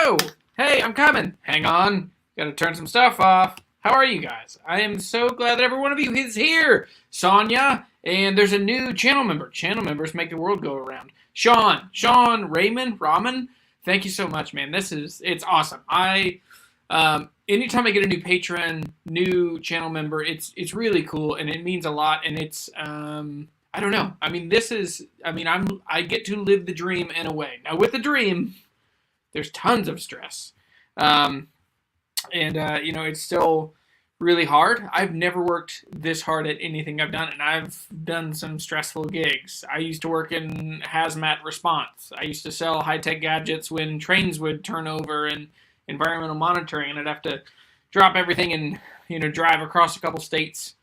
Hello! Hey, I'm coming. Hang on. Gotta turn some stuff off. How are you guys? I am so glad that every one of you is here. Sonia, and there's a new channel member. Channel members make the world go around. Sean, Raman, thank you so much, man. It's awesome. Anytime I get a new patron, new channel member, it's really cool, and it means a lot, and it's, I don't know. I get to live the dream in a way. Now, with the dream, there's tons of stress. It's still really hard. I've never worked this hard at anything I've done, and I've done some stressful gigs. I used to work in hazmat response. I used to sell high-tech gadgets when trains would turn over and environmental monitoring, and I'd have to drop everything and, drive across a couple states,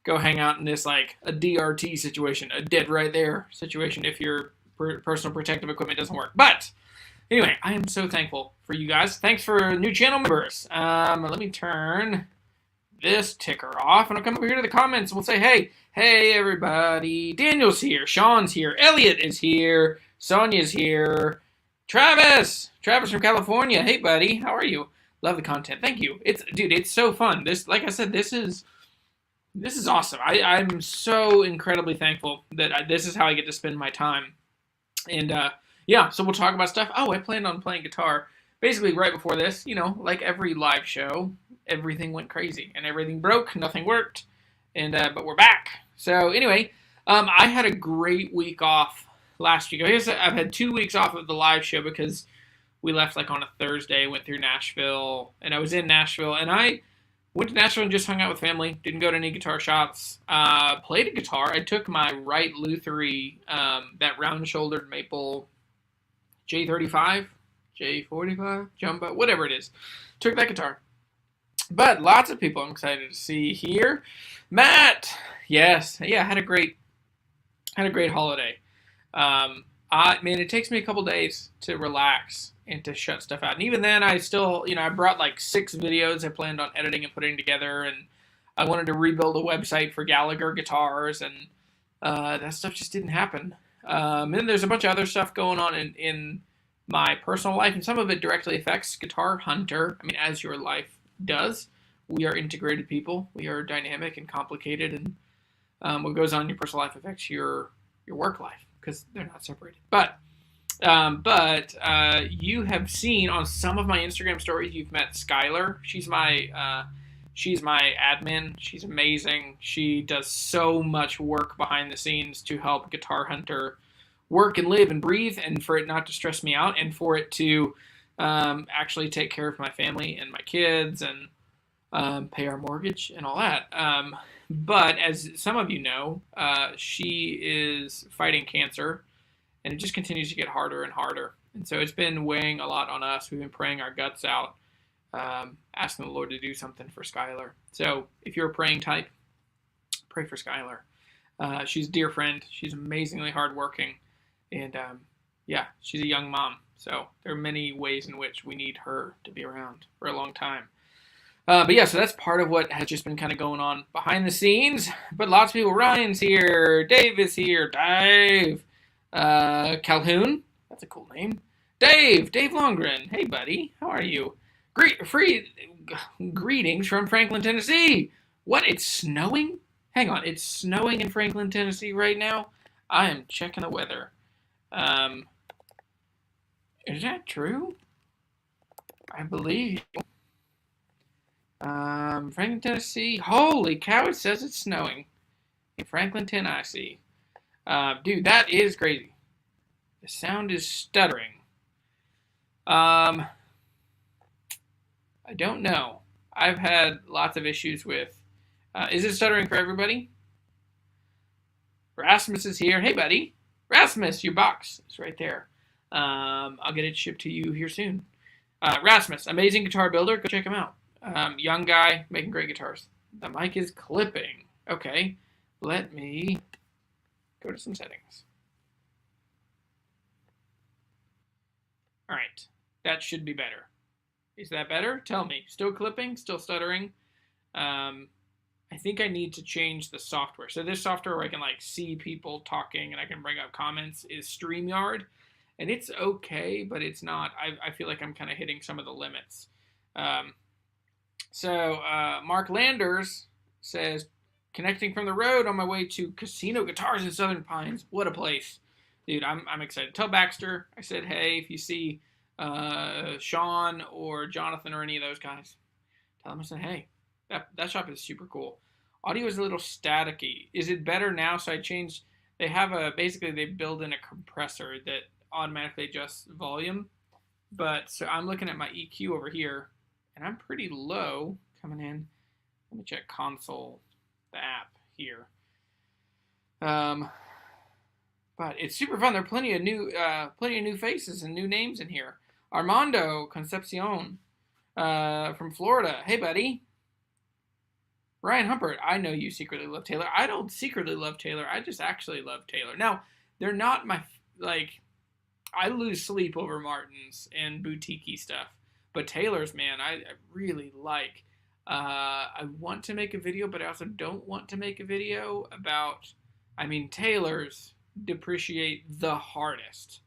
go hang out in this, like, a DRT situation, a dead right there situation if your personal protective equipment doesn't work. But anyway, I am so thankful for you guys. Thanks for new channel members. Let me turn this ticker off, and I'll come over here to the comments, and we'll say, hey, everybody. Daniel's here. Sean's here. Elliot is here. Sonia's here. Travis from California. Hey, buddy. How are you? Love the content. Thank you. It's so fun. Like I said, this is awesome. I'm so incredibly thankful that this is how I get to spend my time. And, so we'll talk about stuff. Oh, I planned on playing guitar. Basically, right before this, like every live show, everything went crazy. And everything broke. Nothing worked. And but we're back. So, anyway, I had a great week off last week. I've had 2 weeks off of the live show because we left, like, on a Thursday, went through Nashville. And I was in Nashville. And I went to Nashville and just hung out with family. Didn't go to any guitar shops. Played a guitar. I took my right Lutherie, that round-shouldered maple J35, J45, Jumbo, whatever it is. Took that guitar. But lots of people I'm excited to see here. Matt! Yes. Yeah, had a great holiday. It takes me a couple days to relax and to shut stuff out. And even then, I still, I brought like 6 videos I planned on editing and putting together, and I wanted to rebuild a website for Gallagher Guitars, and that stuff just didn't happen. And then there's a bunch of other stuff going on in my personal life, and some of it directly affects Guitar Hunter. As your life does. We are integrated people. We are dynamic and complicated, and what goes on in your personal life affects your work life, because they're not separated. But you have seen on some of my Instagram stories, you've met Skylar. She's my admin. She's amazing. She does so much work behind the scenes to help Guitar Hunter work and live and breathe, and for it not to stress me out, and for it to actually take care of my family and my kids and pay our mortgage and all that. But as some of you know, she is fighting cancer, and it just continues to get harder and harder. And so it's been weighing a lot on us. We've been praying our guts out, asking the Lord to do something for Skylar. So if you're a praying type, pray for Skylar. She's a dear friend. She's amazingly hardworking. And she's a young mom. So there are many ways in which we need her to be around for a long time. So that's part of what has just been kind of going on behind the scenes. But lots of people. Ryan's here. Dave is here. Dave. Calhoun. That's a cool name. Dave Longren. Hey, buddy. How are you? Greetings from Franklin, Tennessee. What? It's snowing? Hang on. It's snowing in Franklin, Tennessee right now? I am checking the weather. Is that true? I believe. Franklin, Tennessee. Holy cow, it says it's snowing in Franklin, Tennessee. Dude, that is crazy. The sound is stuttering. I don't know. I've had lots of issues with... is it stuttering for everybody? Rasmus is here. Hey, buddy. Rasmus, your box is right there. I'll get it shipped to you here soon. Rasmus, amazing guitar builder. Go check him out. Young guy, making great guitars. The mic is clipping. Okay, let me go to some settings. All right, that should be better. Is that better? Tell me. Still clipping? Still stuttering? I think I need to change the software. So this software where I can like see people talking and I can bring up comments is StreamYard. and it's okay, but it's not. I feel like I'm kind of hitting some of the limits. Mark Landers says, connecting from the road on my way to Casino Guitars in Southern Pines. What a place. Dude, I'm excited. Tell Baxter I said, hey, if you see Sean or Jonathan or any of those guys, tell them I said, hey. That shop is super cool. Audio is a little staticky. Is it better now? So I changed. They have basically they build in a compressor that automatically adjusts volume. But so I'm looking at my EQ over here, and I'm pretty low coming in. Let me check console, the app here. But it's super fun. There are plenty of new faces and new names in here. Armando Concepcion from Florida. Hey, buddy. Ryan Humpert, I know you secretly love Taylor. I don't secretly love Taylor. I just actually love Taylor. Now, they're not my, I lose sleep over Martins and boutique-y stuff. But Taylor's, man, I really like. I want to make a video, but I also don't want to make a video about, Taylor's depreciate the hardest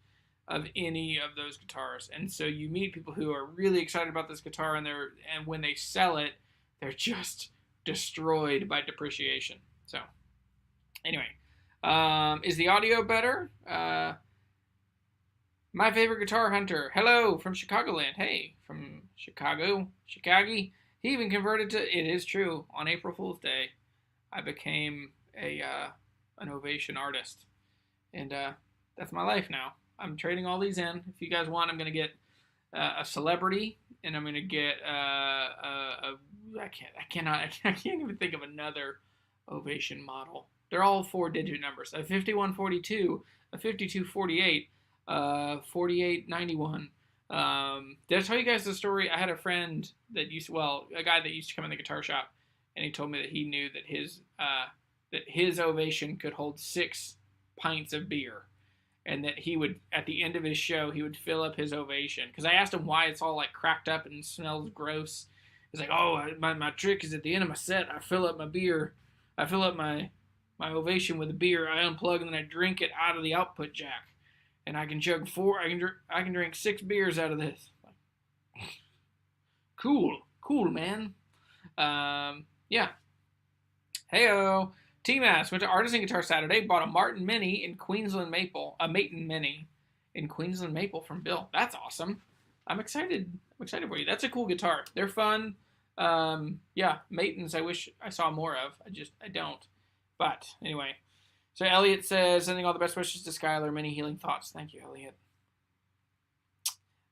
of any of those guitars. And so you meet people who are really excited about this guitar, and when they sell it, they're just destroyed by depreciation. So anyway, is the audio better? My favorite guitar hunter, hello from Chicagoland. Hey, from Chicago. He even converted to, it is true, on April Fool's Day I became an Ovation artist, and that's my life now. I'm trading all these in. If you guys want, I'm going to get a celebrity, and I'm going to get I can't even think of another Ovation model. They're all 4-digit numbers. A 5142, a 5248, 4891. Did I tell you guys the story? I had a friend that a guy that used to come in the guitar shop, and he told me that he knew that his Ovation could hold 6 pints of beer, and that he would, at the end of his show, he would fill up his Ovation. Because I asked him why it's all like cracked up and smells gross. He's like, oh, my trick is at the end of my set, I fill up my beer. I fill up my Ovation with a beer. I unplug and then I drink it out of the output jack. And I can chug 4. I can drink 6 beers out of this. Cool, man. Yeah. Heyo. T-Mass went to Artisan Guitar Saturday. Bought a Martin Mini in Queensland Maple. A Maton Mini in Queensland Maple from Bill. That's awesome. I'm excited for you. That's a cool guitar. They're fun. Yeah, Matons I wish I saw more of. I don't. But anyway. So Elliot says, sending all the best wishes to Skylar. Many healing thoughts. Thank you, Elliot.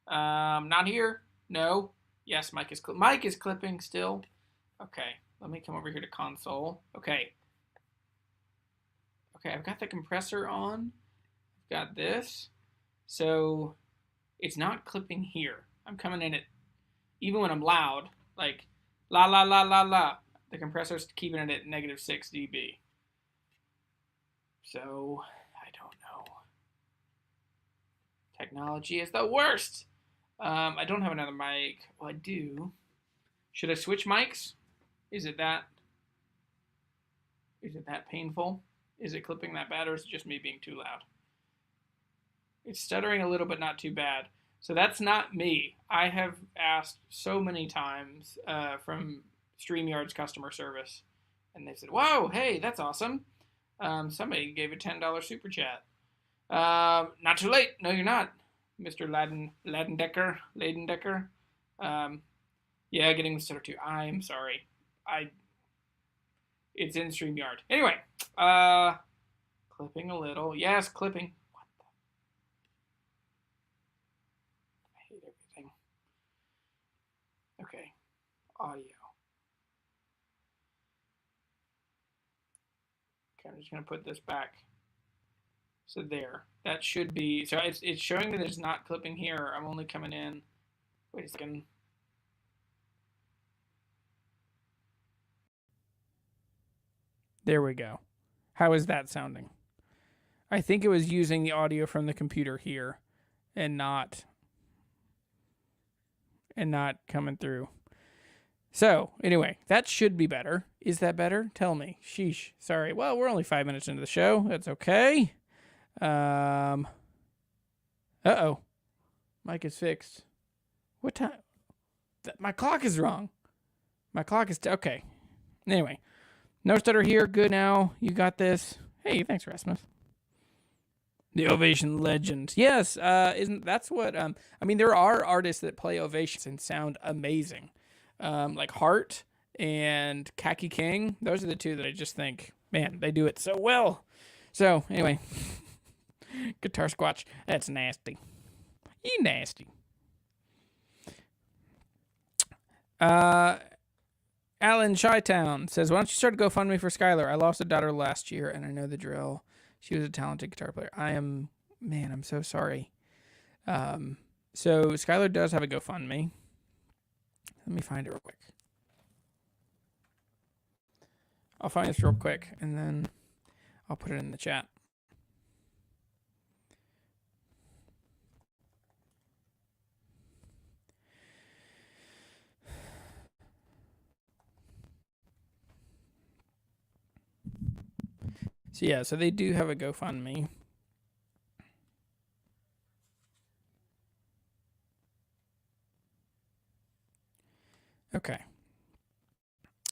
Not here. No. Yes, Mike is clipping still. Okay. Let me come over here to console. Okay. I've got the compressor on. I've got this. So it's not clipping here. I'm coming in at, even when I'm loud, like la la la la la, the compressor's keeping it at -6 dB. So I don't know. Technology is the worst. I don't have another mic. Well, I do. Should I switch mics? Is it that painful? Is it clipping that bad, or is it just me being too loud? It's stuttering a little, but not too bad. So that's not me. I have asked so many times from StreamYard's customer service, and they said, whoa, hey, that's awesome. Somebody gave a $10 super chat. Not too late. No, you're not, Mr. Ladendecker. Yeah, getting the stutter too. I'm sorry. It's in StreamYard. Anyway, clipping a little. Yes, clipping. What the? I hate everything. Okay, audio. Okay, I'm just going to put this back. So there. That should be, so it's showing that it's not clipping here. I'm only coming in. Wait a second. There we go. How is that sounding? I think it was using the audio from the computer here and not coming through. So anyway, that should be better. Is that better? Tell me. Sheesh. Sorry. Well, we're only 5 minutes into the show. That's okay. Uh-oh. Mic is fixed. What time? My clock is wrong. My clock is... okay. Anyway. No stutter here. Good now. You got this. Hey, thanks, Rasmus. The Ovation legend. Yes, isn't that's what I mean, there are artists that play Ovations and sound amazing. Like Hart and Khaki King. Those are the two that I just think, man, they do it so well. So, anyway. Guitar Squatch. That's nasty. You nasty. Alan Shytown says, why don't you start a GoFundMe for Skylar? I lost a daughter last year, and I know the drill. She was a talented guitar player. I'm so sorry. So Skylar does have a GoFundMe. Let me find it real quick. I'll find this real quick, and then I'll put it in the chat. So yeah, so they do have a GoFundMe. Okay.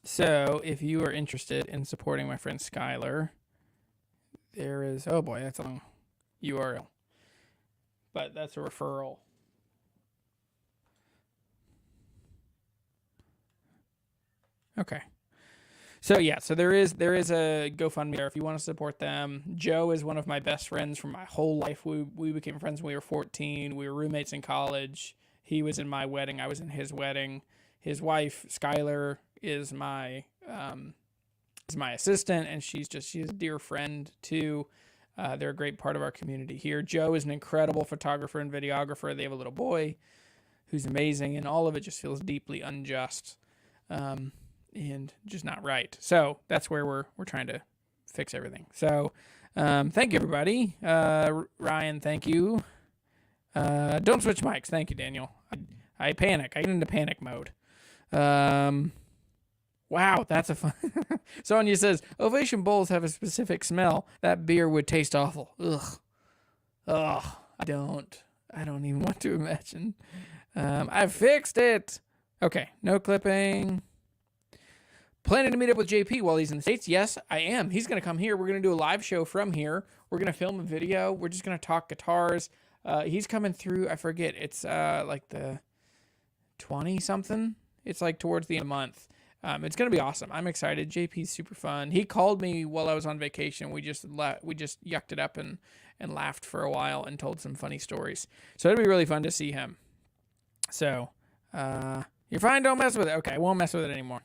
So if you are interested in supporting my friend Skylar, there is, oh boy, that's a long URL. But that's a referral. Okay. So yeah, so there is a GoFundMe there if you want to support them. Joe is one of my best friends from my whole life. We became friends when we were 14. We were roommates in college. He was in my wedding. I was in his wedding. His wife, Skylar, is my assistant, and she's a dear friend too. They're a great part of our community here. Joe is an incredible photographer and videographer. They have a little boy who's amazing, and all of it just feels deeply unjust. And just not right. So that's where we're trying to fix everything. So thank you, everybody. Ryan, thank you. Don't switch mics. Thank you, Daniel. I panic. I get into panic mode. Wow, that's a fun... Sonia says, Ovation bowls have a specific smell. That beer would taste awful. Ugh. I don't even want to imagine. I fixed it. Okay, no clipping. Planning to meet up with JP while he's in the States? Yes, I am. He's going to come here. We're going to do a live show from here. We're going to film a video. We're just going to talk guitars. He's coming through. I forget. It's like the 20-something. It's like towards the end of the month. It's going to be awesome. I'm excited. JP's super fun. He called me while I was on vacation. We just yucked it up and laughed for a while and told some funny stories. So it'll be really fun to see him. So, you're fine. Don't mess with it. Okay, I won't mess with it anymore.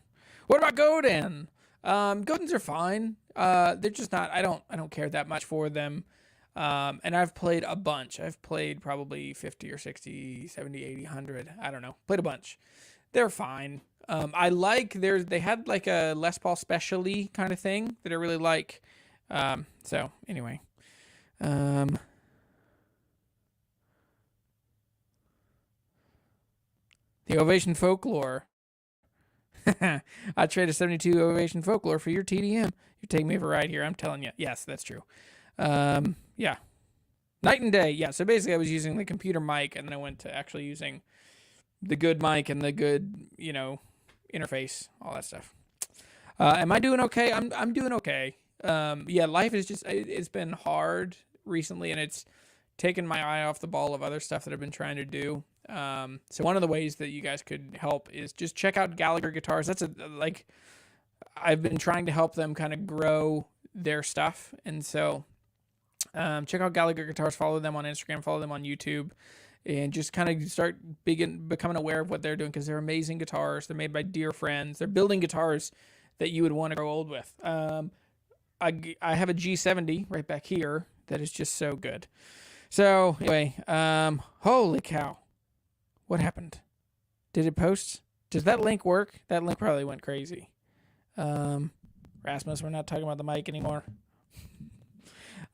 What about Godin? Godins are fine. They're just not, I don't care that much for them. And I've played a bunch. I've played probably 50 or 60, 70, 80, 100. I don't know. Played a bunch. They're fine. I like they had like a Les Paul Specially kind of thing that I really like. So anyway, the Ovation Folklore. I trade a 72 Ovation Folklore for your TDM. You're taking me for a ride here. I'm telling you. Yes, that's true. Yeah. Night and day. Yeah. So basically I was using the computer mic and then I went to actually using the good mic and the good, interface, all that stuff. Am I doing okay? I'm doing okay. Yeah, life is it's been hard recently and it's taken my eye off the ball of other stuff that I've been trying to do. So one of the ways that you guys could help is just check out Gallagher Guitars. That's I've been trying to help them kind of grow their stuff. And so, check out Gallagher Guitars, follow them on Instagram, follow them on YouTube, and just kind of start becoming aware of what they're doing. Cause they're amazing guitars. They're made by dear friends. They're building guitars that you would want to grow old with. I have a G70 right back here that is just so good. So anyway, holy cow. What happened? Did it post? Does that link work? That link probably went crazy. Rasmus, we're not talking about the mic anymore.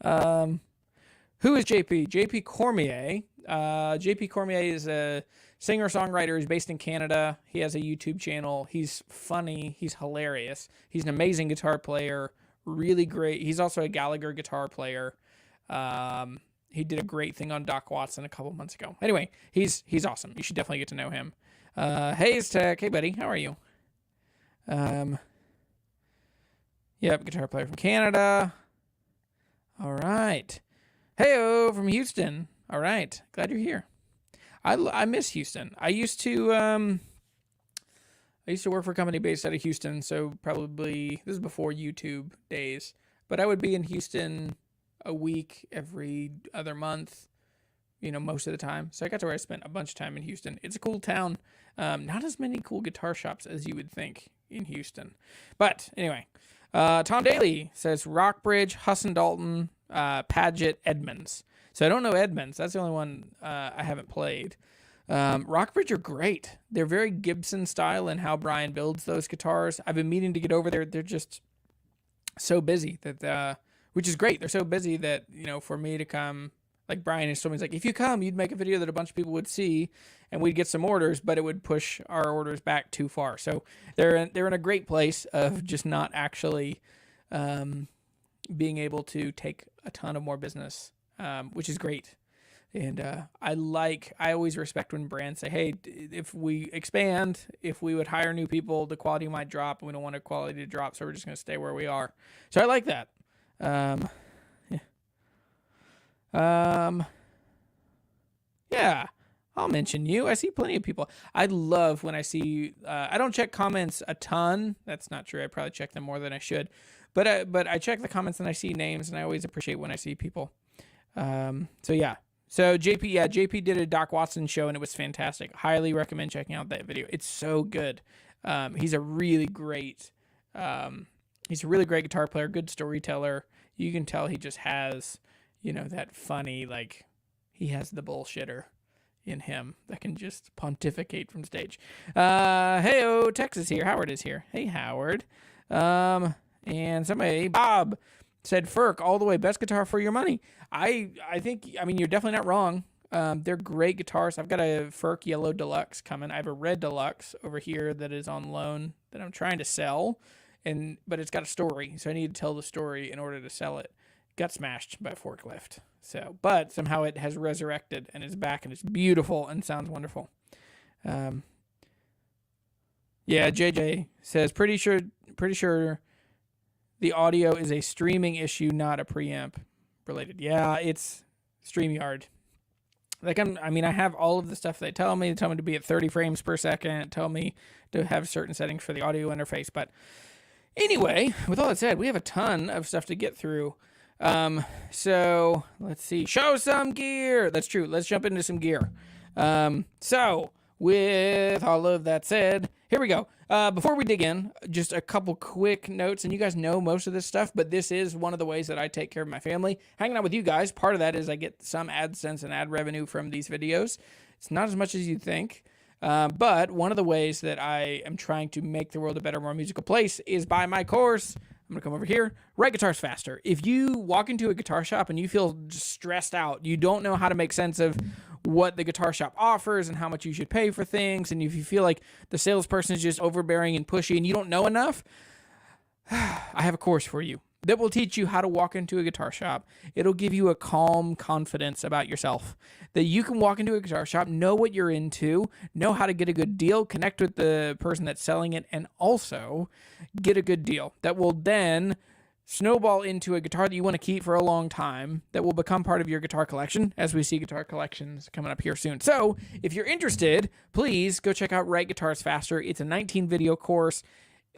Who is JP? JP Cormier. JP Cormier is a singer-songwriter. He's based in Canada. He has a YouTube channel. He's funny. He's hilarious. He's an amazing guitar player. Really great. He's also a Gallagher guitar player. He did a great thing on Doc Watson a couple months ago. Anyway, he's awesome. You should definitely get to know him. Hayes Tech, hey buddy, how are you? Yep, guitar player from Canada. All right. Heyo from Houston. All right, glad you're here. I miss Houston. I used to work for a company based out of Houston, so probably this is before YouTube days. But I would be in Houston a week every other month, most of the time. So I got to where I spent a bunch of time in Houston. It's a cool town. Not as many cool guitar shops as you would think in Houston. But anyway, Tom Daly says Rockbridge, Husson Dalton, Paget, Edmonds. So I don't know Edmonds. That's the only one I haven't played. Rockbridge are great. They're very Gibson style in how Brian builds those guitars. I've been meaning to get over there. They're just so busy that, which is great. They're so busy that, for me to come, like Brian has told me, he's like, if you come, you'd make a video that a bunch of people would see and we'd get some orders, but it would push our orders back too far. So they're in a great place of just not actually being able to take a ton of more business, which is great. And I always respect when brands say, hey, if we expand, if we would hire new people, the quality might drop, and we don't want the quality to drop, so we're just going to stay where we are. So I like that. Yeah, I'll mention you. I see plenty of people. I love when I see, I don't check comments a ton. That's not true. I probably check them more than I should. But I check the comments and I see names, and I always appreciate when I see people. So yeah. So JP did a Doc Watson show, and it was fantastic. Highly recommend checking out that video. It's so good. He's a really great guitar player, good storyteller. You can tell he just has, that funny, like, he has the bullshitter in him that can just pontificate from stage. Heyo, Texas here. Howard is here. Hey, Howard. And somebody, Bob, said Ferk all the way, best guitar for your money. I think, you're definitely not wrong. They're great guitars. I've got a Ferk Yellow Deluxe coming. I have a Red Deluxe over here that is on loan that I'm trying to sell, but it's got a story, so I need to tell the story in order to sell it. Got smashed by a forklift. But somehow it has resurrected and is back, and it's beautiful and sounds wonderful. Yeah, JJ says pretty sure the audio is a streaming issue, not a preamp related. Yeah, it's StreamYard. Like I have all of the stuff they tell me. They tell me to be at 30 frames per second. Tell me to have certain settings for the audio interface. But anyway, with all that said, we have a ton of stuff to get through. So let's see. Show some gear. That's true. Let's jump into some gear. So with all of that said, here we go. Before we dig in, just a couple quick notes, and you guys know most of this stuff, but this is one of the ways that I take care of my family. Hanging out with you guys, part of that is I get some AdSense and ad revenue from these videos. It's not as much as you'd think, but one of the ways that I am trying to make the world a better, more musical place is by my course. I'm going to come over here. Write Guitars Faster. If you walk into a guitar shop and you feel just stressed out, you don't know how to make sense of what the guitar shop offers and how much you should pay for things, and if you feel like the salesperson is just overbearing and pushy and you don't know enough, I have a course for you that will teach you how to walk into a guitar shop. It'll give you a calm confidence about yourself that you can walk into a guitar shop, know what you're into, know how to get a good deal, connect with the person that's selling it, and also get a good deal that will then snowball into a guitar that you want to keep for a long time that will become part of your guitar collection, as we see guitar collections coming up here soon. So if you're interested, please go check out Write Guitars Faster. It's a 19 video course.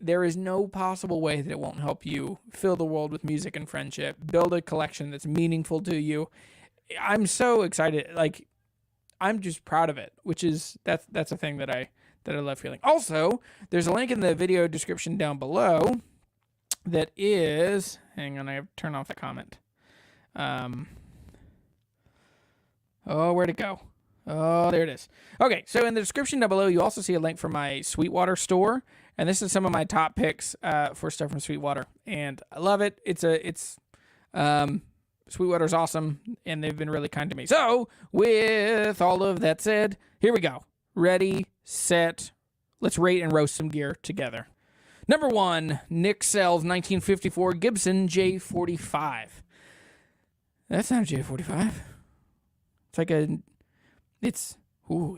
There is no possible way that it won't help you fill the world with music and friendship, build a collection that's meaningful to you. I'm so excited. Like, I'm just proud of it, which is, that's a thing that I love feeling. Also, there's a link in the video description down below that is, hang on, I have to turn off the comment. Where'd it go? Oh, there it is. Okay, so in the description down below, you also see a link for my Sweetwater store, and this is some of my top picks for stuff from Sweetwater, and I love it. Sweetwater's awesome, and they've been really kind to me. So, with all of that said, here we go. Ready, set, let's rate and roast some gear together. Number 1, Nick Sells 1954 Gibson J45. That's not a J45. it's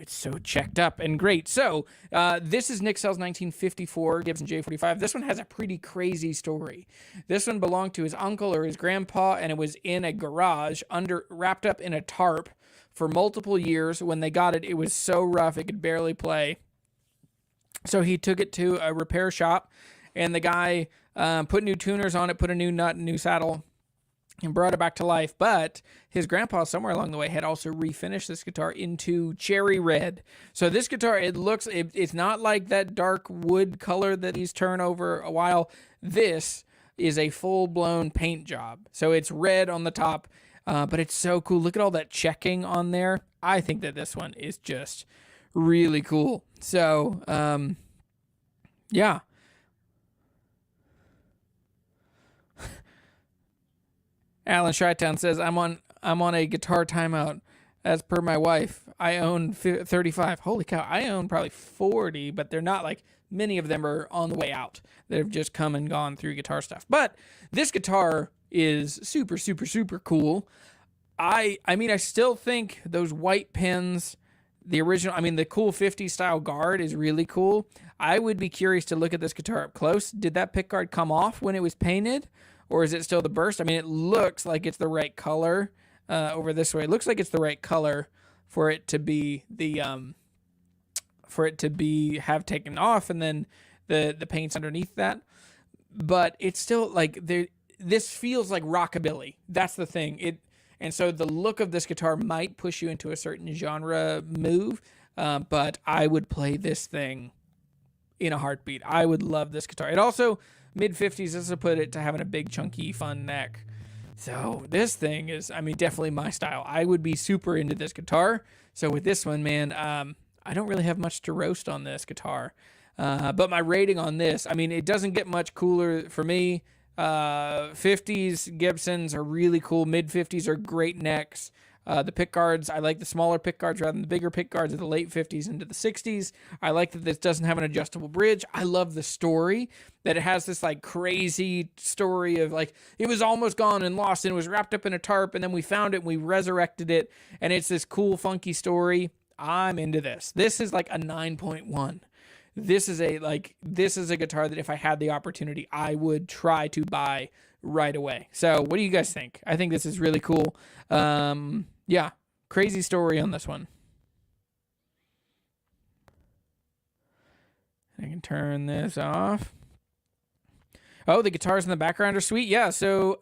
so checked up and great. So this is Nick Sell's 1954 Gibson J45. This one has a pretty crazy story. This one belonged to his uncle or his grandpa, and it was in a garage wrapped up in a tarp for multiple years. When they got it, it was so rough it could barely play. So he took it to a repair shop, and the guy put new tuners on it, put a new nut, new saddle, and brought it back to life. But his grandpa, somewhere along the way, had also refinished this guitar into cherry red. So this guitar, it's not like that dark wood color that he's turned over a while. This is a full-blown paint job. So it's red on the top, but it's so cool. Look at all that checking on there. I think that this one is just really cool. So, yeah. Alan Shytown says, I'm on a guitar timeout. As per my wife, I own 35. Holy cow, I own probably 40, but they're not like, many of them are on the way out. They've just come and gone through guitar stuff. But this guitar is super, super, super cool. I mean, I still think those white pins, the original, the cool 50s style guard is really cool. I would be curious to look at this guitar up close. Did that pick guard come off when it was painted? Or is it still the burst? It looks like it's the right color over this way. It looks like it's the right color for it to be have taken off, and then the paint's underneath that. But it's still like this feels like rockabilly. That's the thing. And so the look of this guitar might push you into a certain genre move, but I would play this thing in a heartbeat. I would love this guitar. It also, mid-50s, this will put it to having a big, chunky, fun neck. So this thing is, definitely my style. I would be super into this guitar. So with this one, man, I don't really have much to roast on this guitar. But my rating on this, it doesn't get much cooler for me. 50s Gibsons are really cool. Mid-50s are great necks. The pickguards, I like the smaller pickguards rather than the bigger pickguards of the late 50s into the 60s. I like that this doesn't have an adjustable bridge. I love the story, that it has this like crazy story of like, it was almost gone and lost and it was wrapped up in a tarp, and then we found it and we resurrected it, and it's this cool, funky story. I'm into this. This is like a 9.1. This is a guitar that if I had the opportunity, I would try to buy right away. So what do you guys think? I think this is really cool. Yeah, crazy story on this one. I can turn this off. Oh, the guitars in the background are sweet. Yeah, so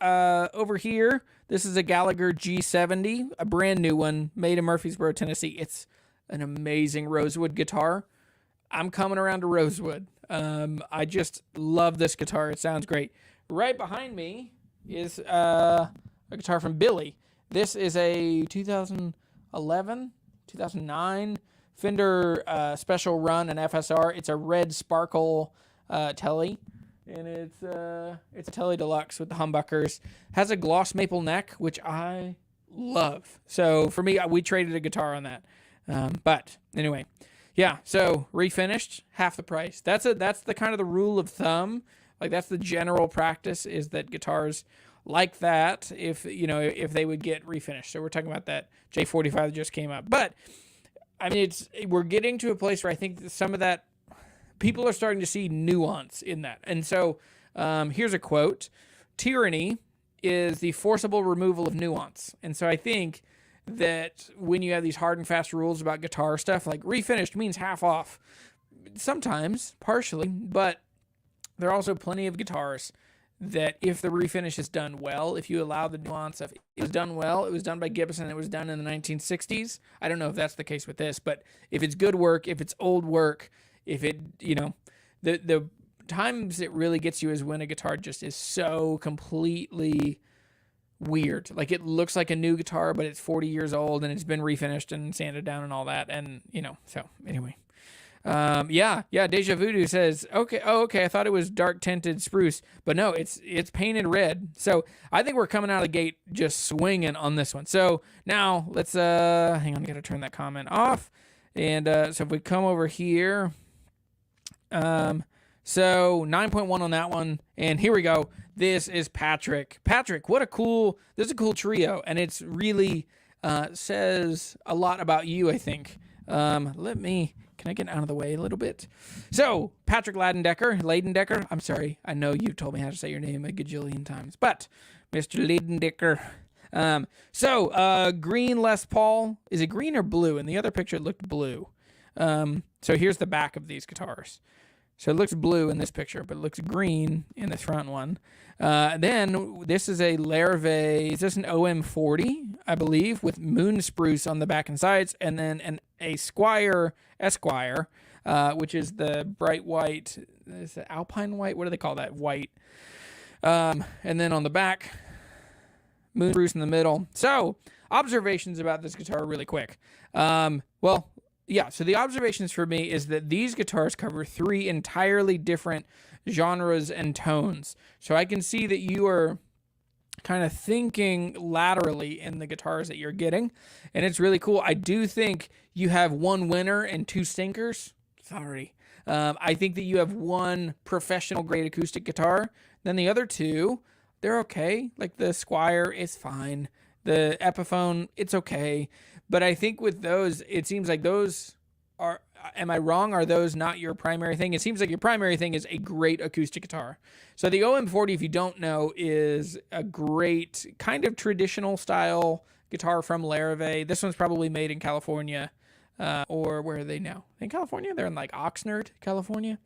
over here, this is a Gallagher G70, a brand new one, made in Murfreesboro, Tennessee. It's an amazing rosewood guitar. I'm coming around to rosewood. I just love this guitar. It sounds great. Right behind me is a guitar from Billy. This is a 2011, 2009 Fender Special Run and FSR. It's a red sparkle Telly, and it's a Telly Deluxe with the humbuckers. Has a gloss maple neck, which I love. So for me, we traded a guitar on that. But anyway, yeah. So refinished, half the price. That's the kind of the rule of thumb. Like that's the general practice, is that guitars like that, if they would get refinished. So we're talking about that J45 that just came up. But we're getting to a place where I think some of that people are starting to see nuance in that. And so here's a quote: "Tyranny is the forcible removal of nuance." And so I think that when you have these hard and fast rules about guitar stuff, like refinished means half off, sometimes partially, but there are also plenty of guitars that if the refinish is done well, if you allow the nuance of it was done well, it was done by Gibson, it was done in the 1960s. I don't know if that's the case with this, but if it's good work, if it's old work, if it, the times it really gets you is when a guitar just is so completely weird. Like it looks like a new guitar, but it's 40 years old and it's been refinished and sanded down and all that. And, so anyway. Deja Voodoo says, okay, I thought it was dark tinted spruce, but no, it's painted red. So I think we're coming out of the gate just swinging on this one. So now let's, hang on, I gotta turn that comment off. And, so if we come over here, so 9.1 on that one. And here we go. This is Patrick. Patrick, this is a cool trio. And it's really, says a lot about you, I think. Can I get out of the way a little bit? So, Patrick Ladendecker, I'm sorry. I know you told me how to say your name a gajillion times, but Mr. Ladendecker. Green Les Paul. Is it green or blue? In the other picture, it looked blue. So here's the back of these guitars. So it looks blue in this picture, but it looks green in the front one. Then this is a Larrivee. Is this an OM40, I believe, with moon spruce on the back and sides, and then a Esquire, which is the bright white. Is it Alpine white? What do they call that? White. And then on the back, moon spruce in the middle. So observations about this guitar really quick. So the observations for me is that these guitars cover 3 entirely different genres and tones. So I can see that you are kind of thinking laterally in the guitars that you're getting, and it's really cool. I do think you have 1 winner and 2 stinkers. Sorry. I think that you have 1 professional grade acoustic guitar. Then the other 2, they're okay. Like the Squire is fine. The Epiphone, it's okay. But I think with those, it seems like those are, am I wrong? Are those not your primary thing? It seems like your primary thing is a great acoustic guitar. So the OM40, if you don't know, is a great kind of traditional style guitar from Larrivee. This one's probably made in California, or where are they now? In California? They're in like Oxnard, California.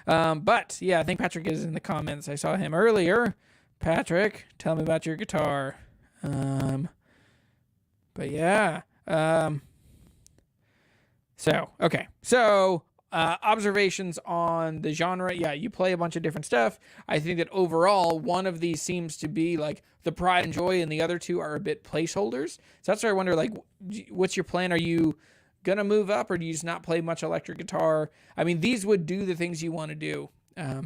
But yeah, I think Patrick is in the comments. I saw him earlier. Patrick, tell me about your guitar. But yeah. Observations on the genre. Yeah, you play a bunch of different stuff. I think that overall, one of these seems to be like the pride and joy, and the other 2 are a bit placeholders. So that's where I wonder, like, what's your plan? Are you gonna move up, or do you just not play much electric guitar? I mean, these would do the things you want to do.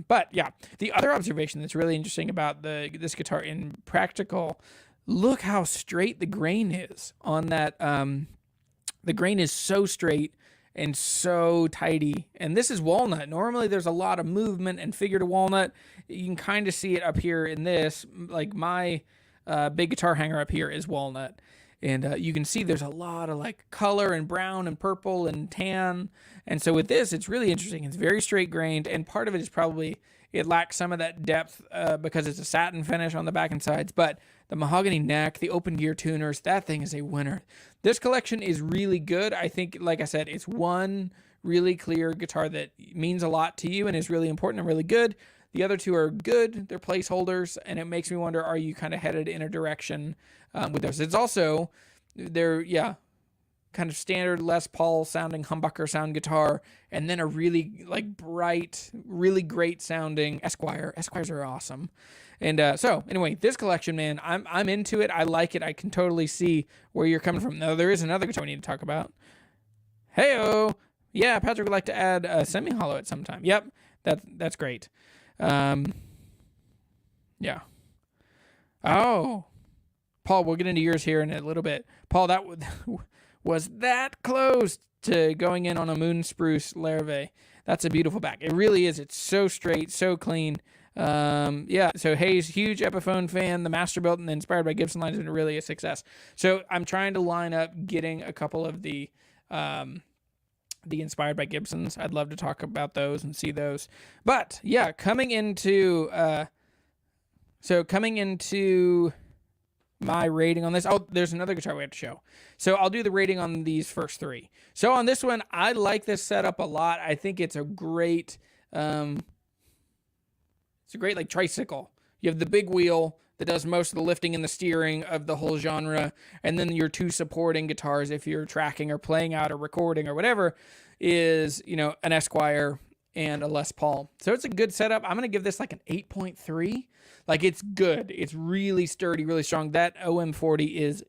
But yeah, the other observation that's really interesting about this guitar in practical, look how straight the grain is on that. The grain is so straight and so tidy. And this is walnut. Normally there's a lot of movement and figure to walnut. You can kind of see it up here in this. Like my big guitar hanger up here is walnut. And you can see there's a lot of like color and brown and purple and tan. And so with this, it's really interesting. It's very straight grained. And part of it is probably it lacks some of that depth because it's a satin finish on the back and sides. But the mahogany neck, the open gear tuners, that thing is a winner. This collection is really good. I think, like I said, it's one really clear guitar that means a lot to you and is really important and really good. The other 2 are good. They're placeholders, and it makes me wonder, are you kind of headed in a direction with those? It's also, kind of standard Les Paul sounding humbucker sound guitar, and then a really like bright, really great sounding Esquire. Esquires are awesome. And anyway, this collection, man, I'm into it. I like it. I can totally see where you're coming from. Now, there is another guitar we need to talk about. Hey-o! Yeah, Patrick would like to add a semi-hollow at some time. Yep, that's great. Yeah. Oh, Paul, we'll get into yours here in a little bit. Paul, that was that close to going in on a moon spruce Larrivee. That's a beautiful back. It really is. It's so straight, so clean. So Hayes, huge Epiphone fan. The Masterbuilt and the Inspired by Gibson line has been really a success. So I'm trying to line up getting a couple of the Inspired by Gibsons. I'd love to talk about those and see those. But yeah, coming into my rating on this. Oh, there's another guitar we have to show. So I'll do the rating on these first 3. So on this one, I like this setup a lot. I think it's a great like tricycle. You have the big wheel that does most of the lifting and the steering of the whole genre, and then your 2 supporting guitars, if you're tracking or playing out or recording or whatever, is, an Esquire and a Les Paul. So it's a good setup. I'm going to give this like an 8.3. Like, it's good. It's really sturdy, really strong. That OM40 is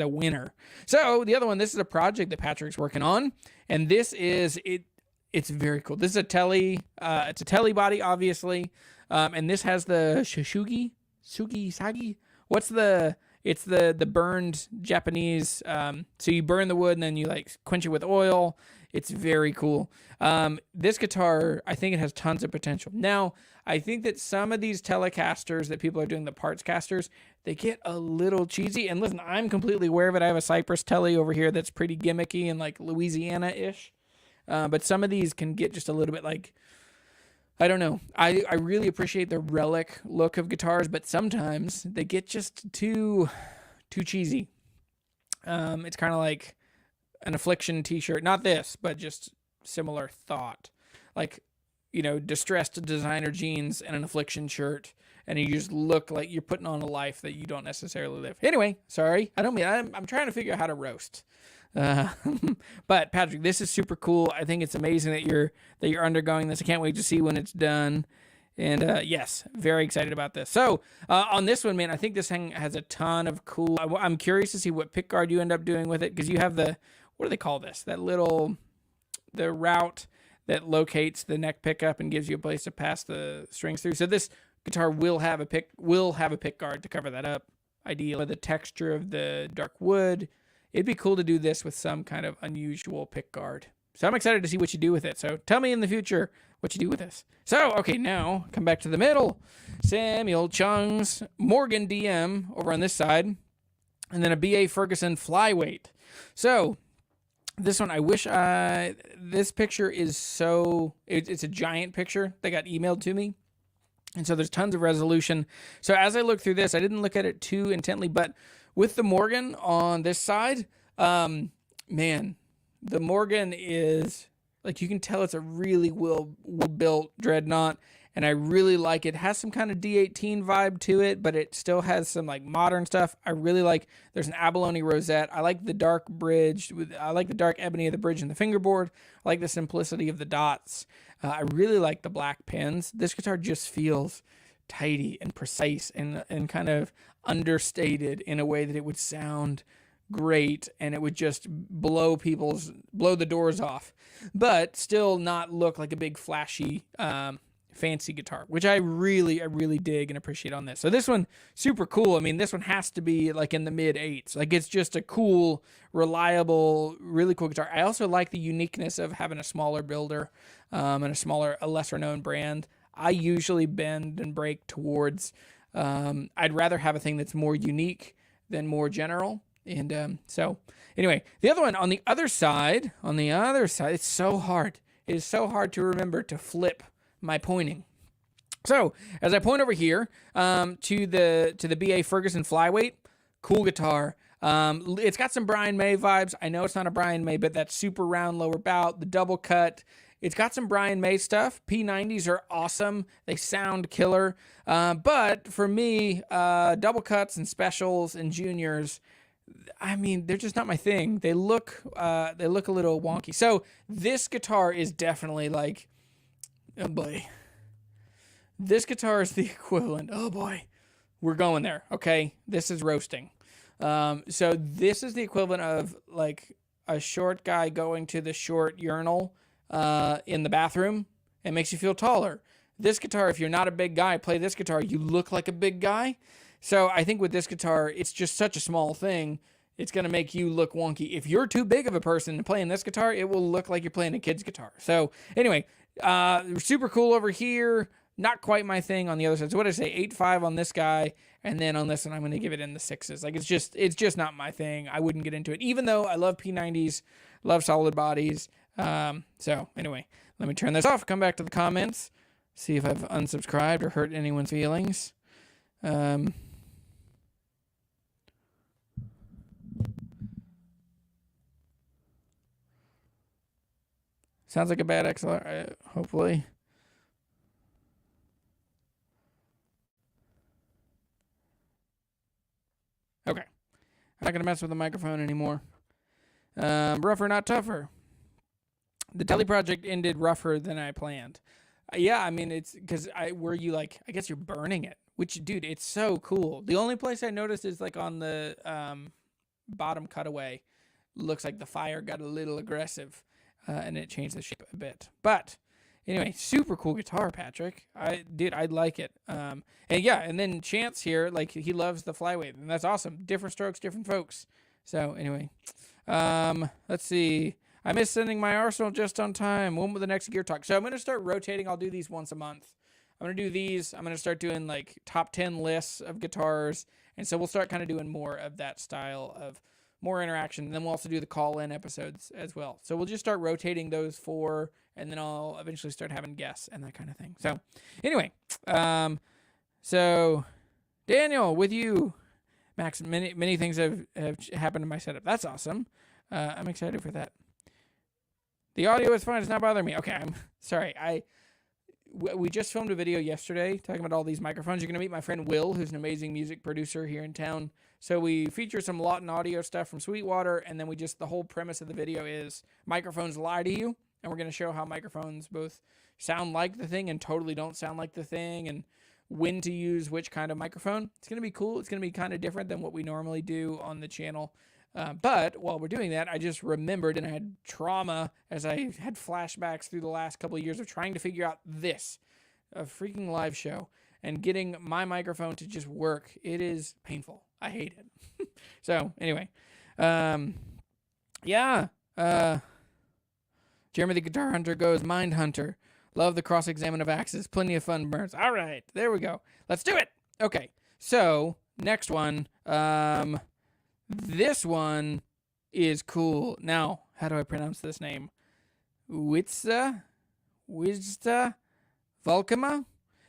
a winner. So the other one, this is a project that Patrick's working on, and this is it. It's very cool. This is a Tele. It's a Tele body, obviously, and this has the Sugi Sagi. What's the? It's the burned Japanese. So you burn the wood and then you like quench it with oil. It's very cool. This guitar, I think it has tons of potential. Now, I think that some of these Telecasters that people are doing, the parts casters, they get a little cheesy. And listen, I'm completely aware of it. I have a Cypress Tele over here that's pretty gimmicky and like Louisiana-ish. But some of these can get just a little bit like, I don't know. I really appreciate the relic look of guitars, but sometimes they get just too cheesy. It's kind of like an Affliction t-shirt. Not this, but just similar thought. Like, you know, distressed designer jeans and an Affliction shirt, and you just look like you're putting on a life that you don't necessarily live. Anyway, sorry. I'm trying to figure out how to roast. But Patrick, this is super cool. I think it's amazing that you're undergoing this. I can't wait to see when it's done. And yes, very excited about this. So on this one, man, I think this thing has a ton of cool. I'm curious to see what pickguard you end up doing with it, because you have what do they call this? The route that locates the neck pickup and gives you a place to pass the strings through. So this guitar will have a pickguard to cover that up. Ideally, the texture of the dark wood. It'd be cool to do this with some kind of unusual pickguard. So I'm excited to see what you do with it. So tell me in the future what you do with this. So, okay, now come back to the middle. Samuel Chung's Morgan DM over on this side. And then a B.A. Ferguson Flyweight. So this one, I wish this picture is it's a giant picture that got emailed to me. And so there's tons of resolution. So as I look through this, I didn't look at it too intently, but with the Morgan on this side, man, the Morgan is, like, you can tell it's a really well-built dreadnought, and I really like it. It has some kind of D18 vibe to it, but it still has some, like, modern stuff. I really like, there's an abalone rosette. I like the dark bridge. I like the dark ebony of the bridge and the fingerboard. I like the simplicity of the dots. I really like the black pins. This guitar just feels tidy and precise and kind of understated in a way that it would sound great and it would just blow the doors off, but still not look like a big flashy fancy guitar, which I really dig and appreciate on this. So this one, super cool. I mean, this one has to be like in the mid 8s. Like, it's just a cool, reliable, really cool guitar. I also like the uniqueness of having a smaller builder and a lesser known brand. I usually bend and break towards, I'd rather have a thing that's more unique than more general. And so anyway, the other one on the other side, it's so hard. It is so hard to remember to flip my pointing. So as I point over here to the B.A. Ferguson Flyweight, cool guitar. It's got some Brian May vibes. I know it's not a Brian May, but that super round lower bout, the double cut. It's got some Brian May stuff. P90s are awesome. They sound killer. But for me, double cuts and specials and juniors, I mean, they're just not my thing. They look a little wonky. So this guitar is definitely like, oh boy. This guitar is the equivalent. Oh boy. We're going there. Okay. This is roasting. So this is the equivalent of like a short guy going to the short urinal in the bathroom. It makes you feel taller. This guitar, if you're not a big guy, play this guitar, you look like a big guy. So I think with this guitar, it's just such a small thing. It's going to make you look wonky. If you're too big of a person playing this guitar, it will look like you're playing a kid's guitar. So anyway, super cool over here. Not quite my thing on the other side. So what did I say? 8.5 on this guy. And then on this one, I'm going to give it in the 6s. Like, it's just not my thing. I wouldn't get into it. Even though I love P90s, love solid bodies. So anyway, let me turn this off. Come back to the comments. See if I've unsubscribed or hurt anyone's feelings. Sounds like a bad XLR, hopefully. Okay. I'm not going to mess with the microphone anymore. Rougher, not tougher. The Tele project ended rougher than I planned. Yeah, I mean, it's because I guess you're burning it, which, dude, it's so cool. The only place I noticed is like on the bottom cutaway. Looks like the fire got a little aggressive and it changed the shape a bit. But Anyway, super cool guitar, Patrick. I like it. And yeah, and then Chance here, like he loves the flyweight, and that's awesome. Different strokes, different folks. So anyway, let's see. I missed sending my arsenal just on time. When will the next gear talk? So I'm gonna start rotating. I'll do these once a month. I'm gonna do these. I'm gonna start doing like top 10 lists of guitars, and so we'll start kind of doing more of that style of more interaction. And then we'll also do the call-in episodes as well. So we'll just start rotating those 4, and then I'll eventually start having guests and that kind of thing. So anyway, so Daniel, with you, Max, many things have happened in my setup. That's awesome. I'm excited for that. The audio is fine. It's not bothering me. Okay, I'm sorry. We just filmed a video yesterday talking about all these microphones. You're going to meet my friend Will, who's an amazing music producer here in town. So we feature some Lawton audio stuff from Sweetwater, and then the whole premise of the video is microphones lie to you, and we're going to show how microphones both sound like the thing and totally don't sound like the thing, and when to use which kind of microphone. It's going to be cool. It's going to be kind of different than what we normally do on the channel. But while we're doing that, I just remembered, and I had trauma as I had flashbacks through the last couple of years of trying to figure out a freaking live show, and getting my microphone to just work. It is painful. I hate it. So anyway, yeah. Jeremy the Guitar Hunter goes, Mind Hunter. Love the cross-examine of axes. Plenty of fun burns. All right, there we go. Let's do it. Okay, so next one. This one is cool. Now, how do I pronounce this name? Wizta Volkema?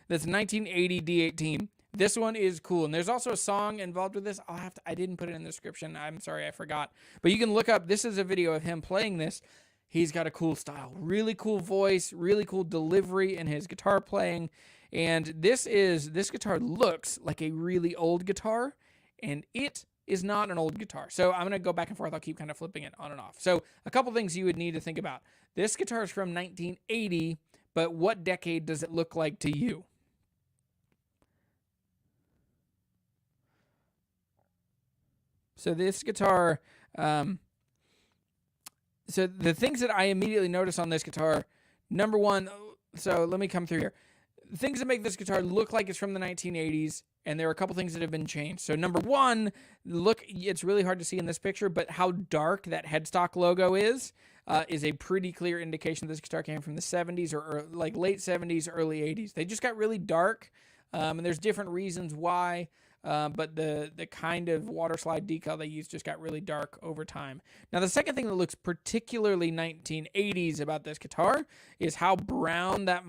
That's 1980 D18. This one is cool. And there's also a song involved with this. I didn't put it in the description. I'm sorry, I forgot. But you can look up, this is a video of him playing this. He's got a cool style, really cool voice, really cool delivery in his guitar playing. And this guitar looks like a really old guitar, and it is not an old guitar. So I'm going to go back and forth. I'll keep kind of flipping it on and off. So a couple things you would need to think about. This guitar is from 1980, but what decade does it look like to you? So this guitar, so the things that I immediately notice on this guitar, number one, so let me come through here. The things that make this guitar look like it's from the 1980s, and there are a couple things that have been changed. So number one, look, it's really hard to see in this picture, but how dark that headstock logo is a pretty clear indication this guitar came from the 70s or like late 70s, early 80s. They just got really dark, and there's different reasons why. But the kind of water slide decal they used just got really dark over time. Now, the second thing that looks particularly 1980s about this guitar is how brown that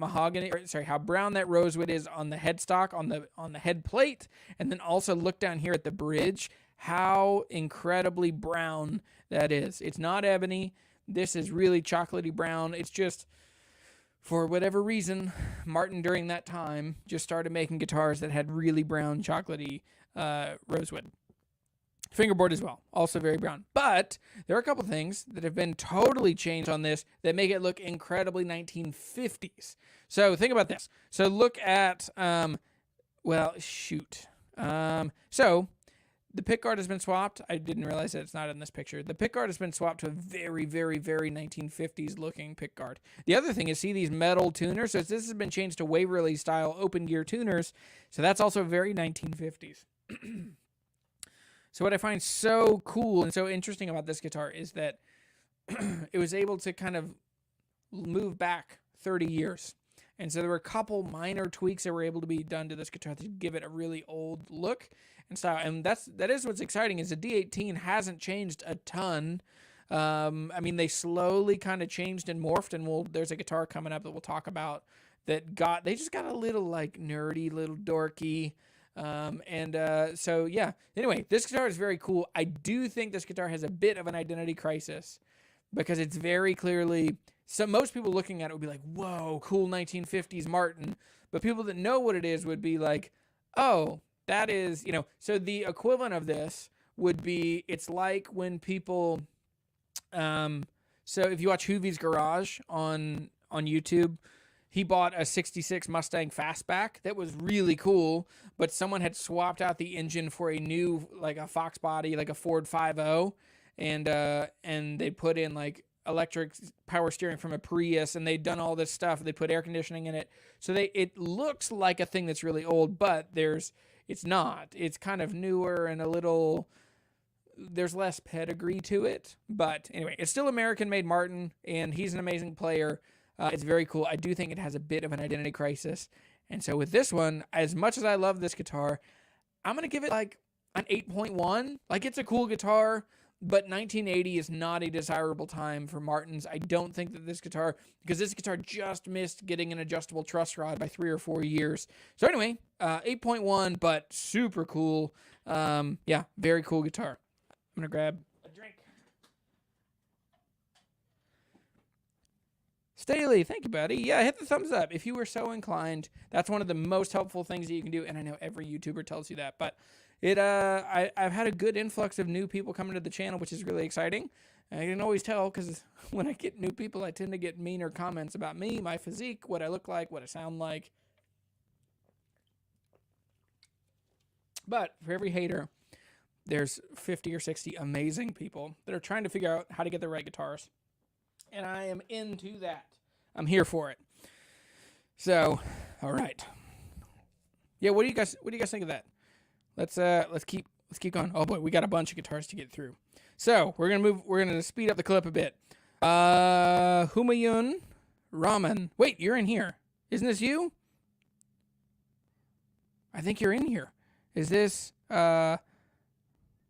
how brown that rosewood is on the headstock, on the head plate, and then also look down here at the bridge, how incredibly brown that is. It's not ebony. This is really chocolatey brown. It's just, for whatever reason, Martin during that time just started making guitars that had really brown, chocolatey rosewood. Fingerboard as well, also very brown. But there are a couple things that have been totally changed on this that make it look incredibly 1950s. So think about this. So look at, so the pickguard has been swapped. I didn't realize that it's not in this picture. The pickguard has been swapped to a very, very, very 1950s looking pickguard. The other thing is, see these metal tuners? So this has been changed to Waverly style open gear tuners. So that's also very 1950s. So what I find so cool and so interesting about this guitar is that it was able to kind of move back 30 years. And so there were a couple minor tweaks that were able to be done to this guitar to give it a really old look and style. And that is what's exciting, is the D18 hasn't changed a ton. I mean, they slowly kind of changed and morphed, and there's a guitar coming up that we'll talk about they just got a little like nerdy, little dorky. So yeah, anyway, this guitar is very cool. I do think this guitar has a bit of an identity crisis because it's very clearly, so most people looking at it would be like, whoa, cool 1950s Martin. But people that know what it is would be like, oh, that is, so the equivalent of this would be, it's like when people, so if you watch Hoovie's Garage on YouTube, he bought a 66 Mustang Fastback that was really cool, but someone had swapped out the engine for a new, like a Fox body, like a Ford 5.0, and they put in like electric power steering from a Prius, and they'd done all this stuff. They put air conditioning in it, so it looks like a thing that's really old, but it's not. It's kind of newer and a little. There's less pedigree to it, but anyway, it's still American-made Martin, and he's an amazing player. It's very cool. I do think it has a bit of an identity crisis, and so with this one, as much as I love this guitar, I'm gonna give it like an 8.1. Like, it's a cool guitar, but 1980 is not a desirable time for Martins. I don't think that this guitar, because this guitar just missed getting an adjustable truss rod by 3 or 4 years. So anyway, 8.1, but super cool. Yeah, very cool guitar. I'm going to grab a drink. Staley, thank you, buddy. Yeah, hit the thumbs up if you were so inclined. That's one of the most helpful things that you can do, and I know every YouTuber tells you that, but I've had a good influx of new people coming to the channel, which is really exciting. I can always tell, because when I get new people, I tend to get meaner comments about me, my physique, what I look like, what I sound like. But for every hater, there's 50 or 60 amazing people that are trying to figure out how to get the right guitars. And I am into that. I'm here for it. So, all right. Yeah, what do you guys think of that? Let's keep going. Oh boy, we got a bunch of guitars to get through. So, we're gonna speed up the clip a bit. Humayun Raman. Wait, you're in here. Isn't this you? I think you're in here. Is this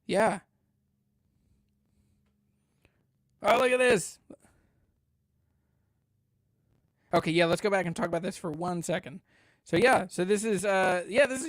yeah. Oh, look at this. Okay, yeah, let's go back and talk about this for 1 second. So yeah, this is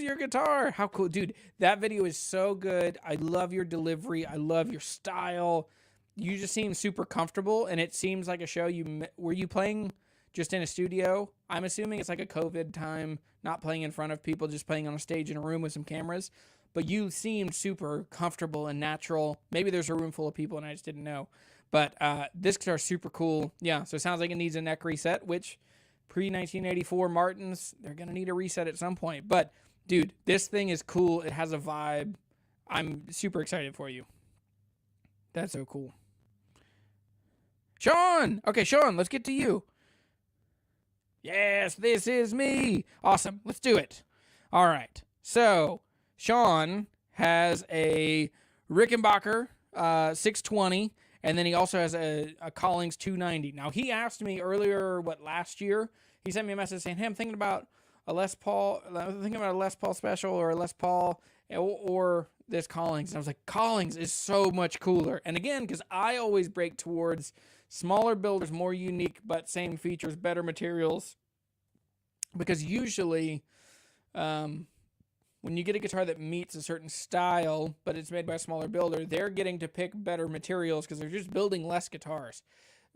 your guitar. How cool, dude. That video is so good. I love your delivery. I love your style. You just seem super comfortable, and it seems like a show were you playing just in a studio? I'm assuming it's like a COVID time, not playing in front of people, just playing on a stage in a room with some cameras. But you seemed super comfortable and natural. Maybe there's a room full of people and I just didn't know. But this guitar's super cool. Yeah, so it sounds like it needs a neck reset, which pre-1984 Martins, they're going to need a reset at some point. But, dude, this thing is cool. It has a vibe. I'm super excited for you. That's so cool. Sean! Okay, Sean, let's get to you. Yes, this is me. Awesome. Let's do it. All right. So, Sean has a Rickenbacker 620, and then he also has a Collings 290. Now, he asked me earlier, last year, he sent me a message saying, hey, I'm thinking about a Les Paul special, or a Les Paul, or this Collings. And I was like, Collings is so much cooler. And again, because I always break towards smaller builders, more unique, but same features, better materials. Because usually, when you get a guitar that meets a certain style, but it's made by a smaller builder, they're getting to pick better materials because they're just building less guitars.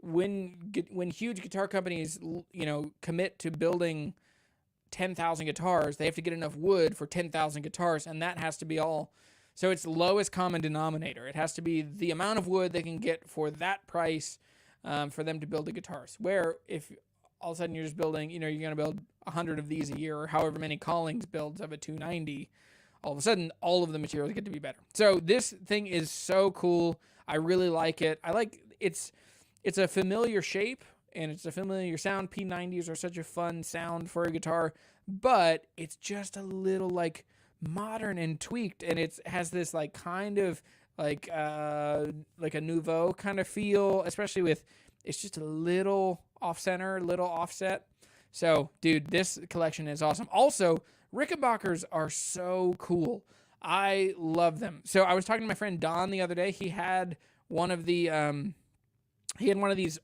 When huge guitar companies, commit to building 10,000 guitars, they have to get enough wood for 10,000 guitars, and that has to be all. So it's lowest common denominator. It has to be the amount of wood they can get for that price for them to build the guitars. Where if all of a sudden you're just building, you're going to build 100 of these a year, or however many Collings builds of a 290, all of a sudden all of the materials get to be better. So this thing is so cool. I really like it. It's a familiar shape, and it's a familiar sound. P90s are such a fun sound for a guitar, but it's just a little like modern and tweaked, and it has this like kind of like a nouveau kind of feel, especially with it's just a little off center, little offset. So, dude, this collection is awesome. Also, Rickenbackers are so cool. I love them. So I was talking to my friend Don the other day. He had one of these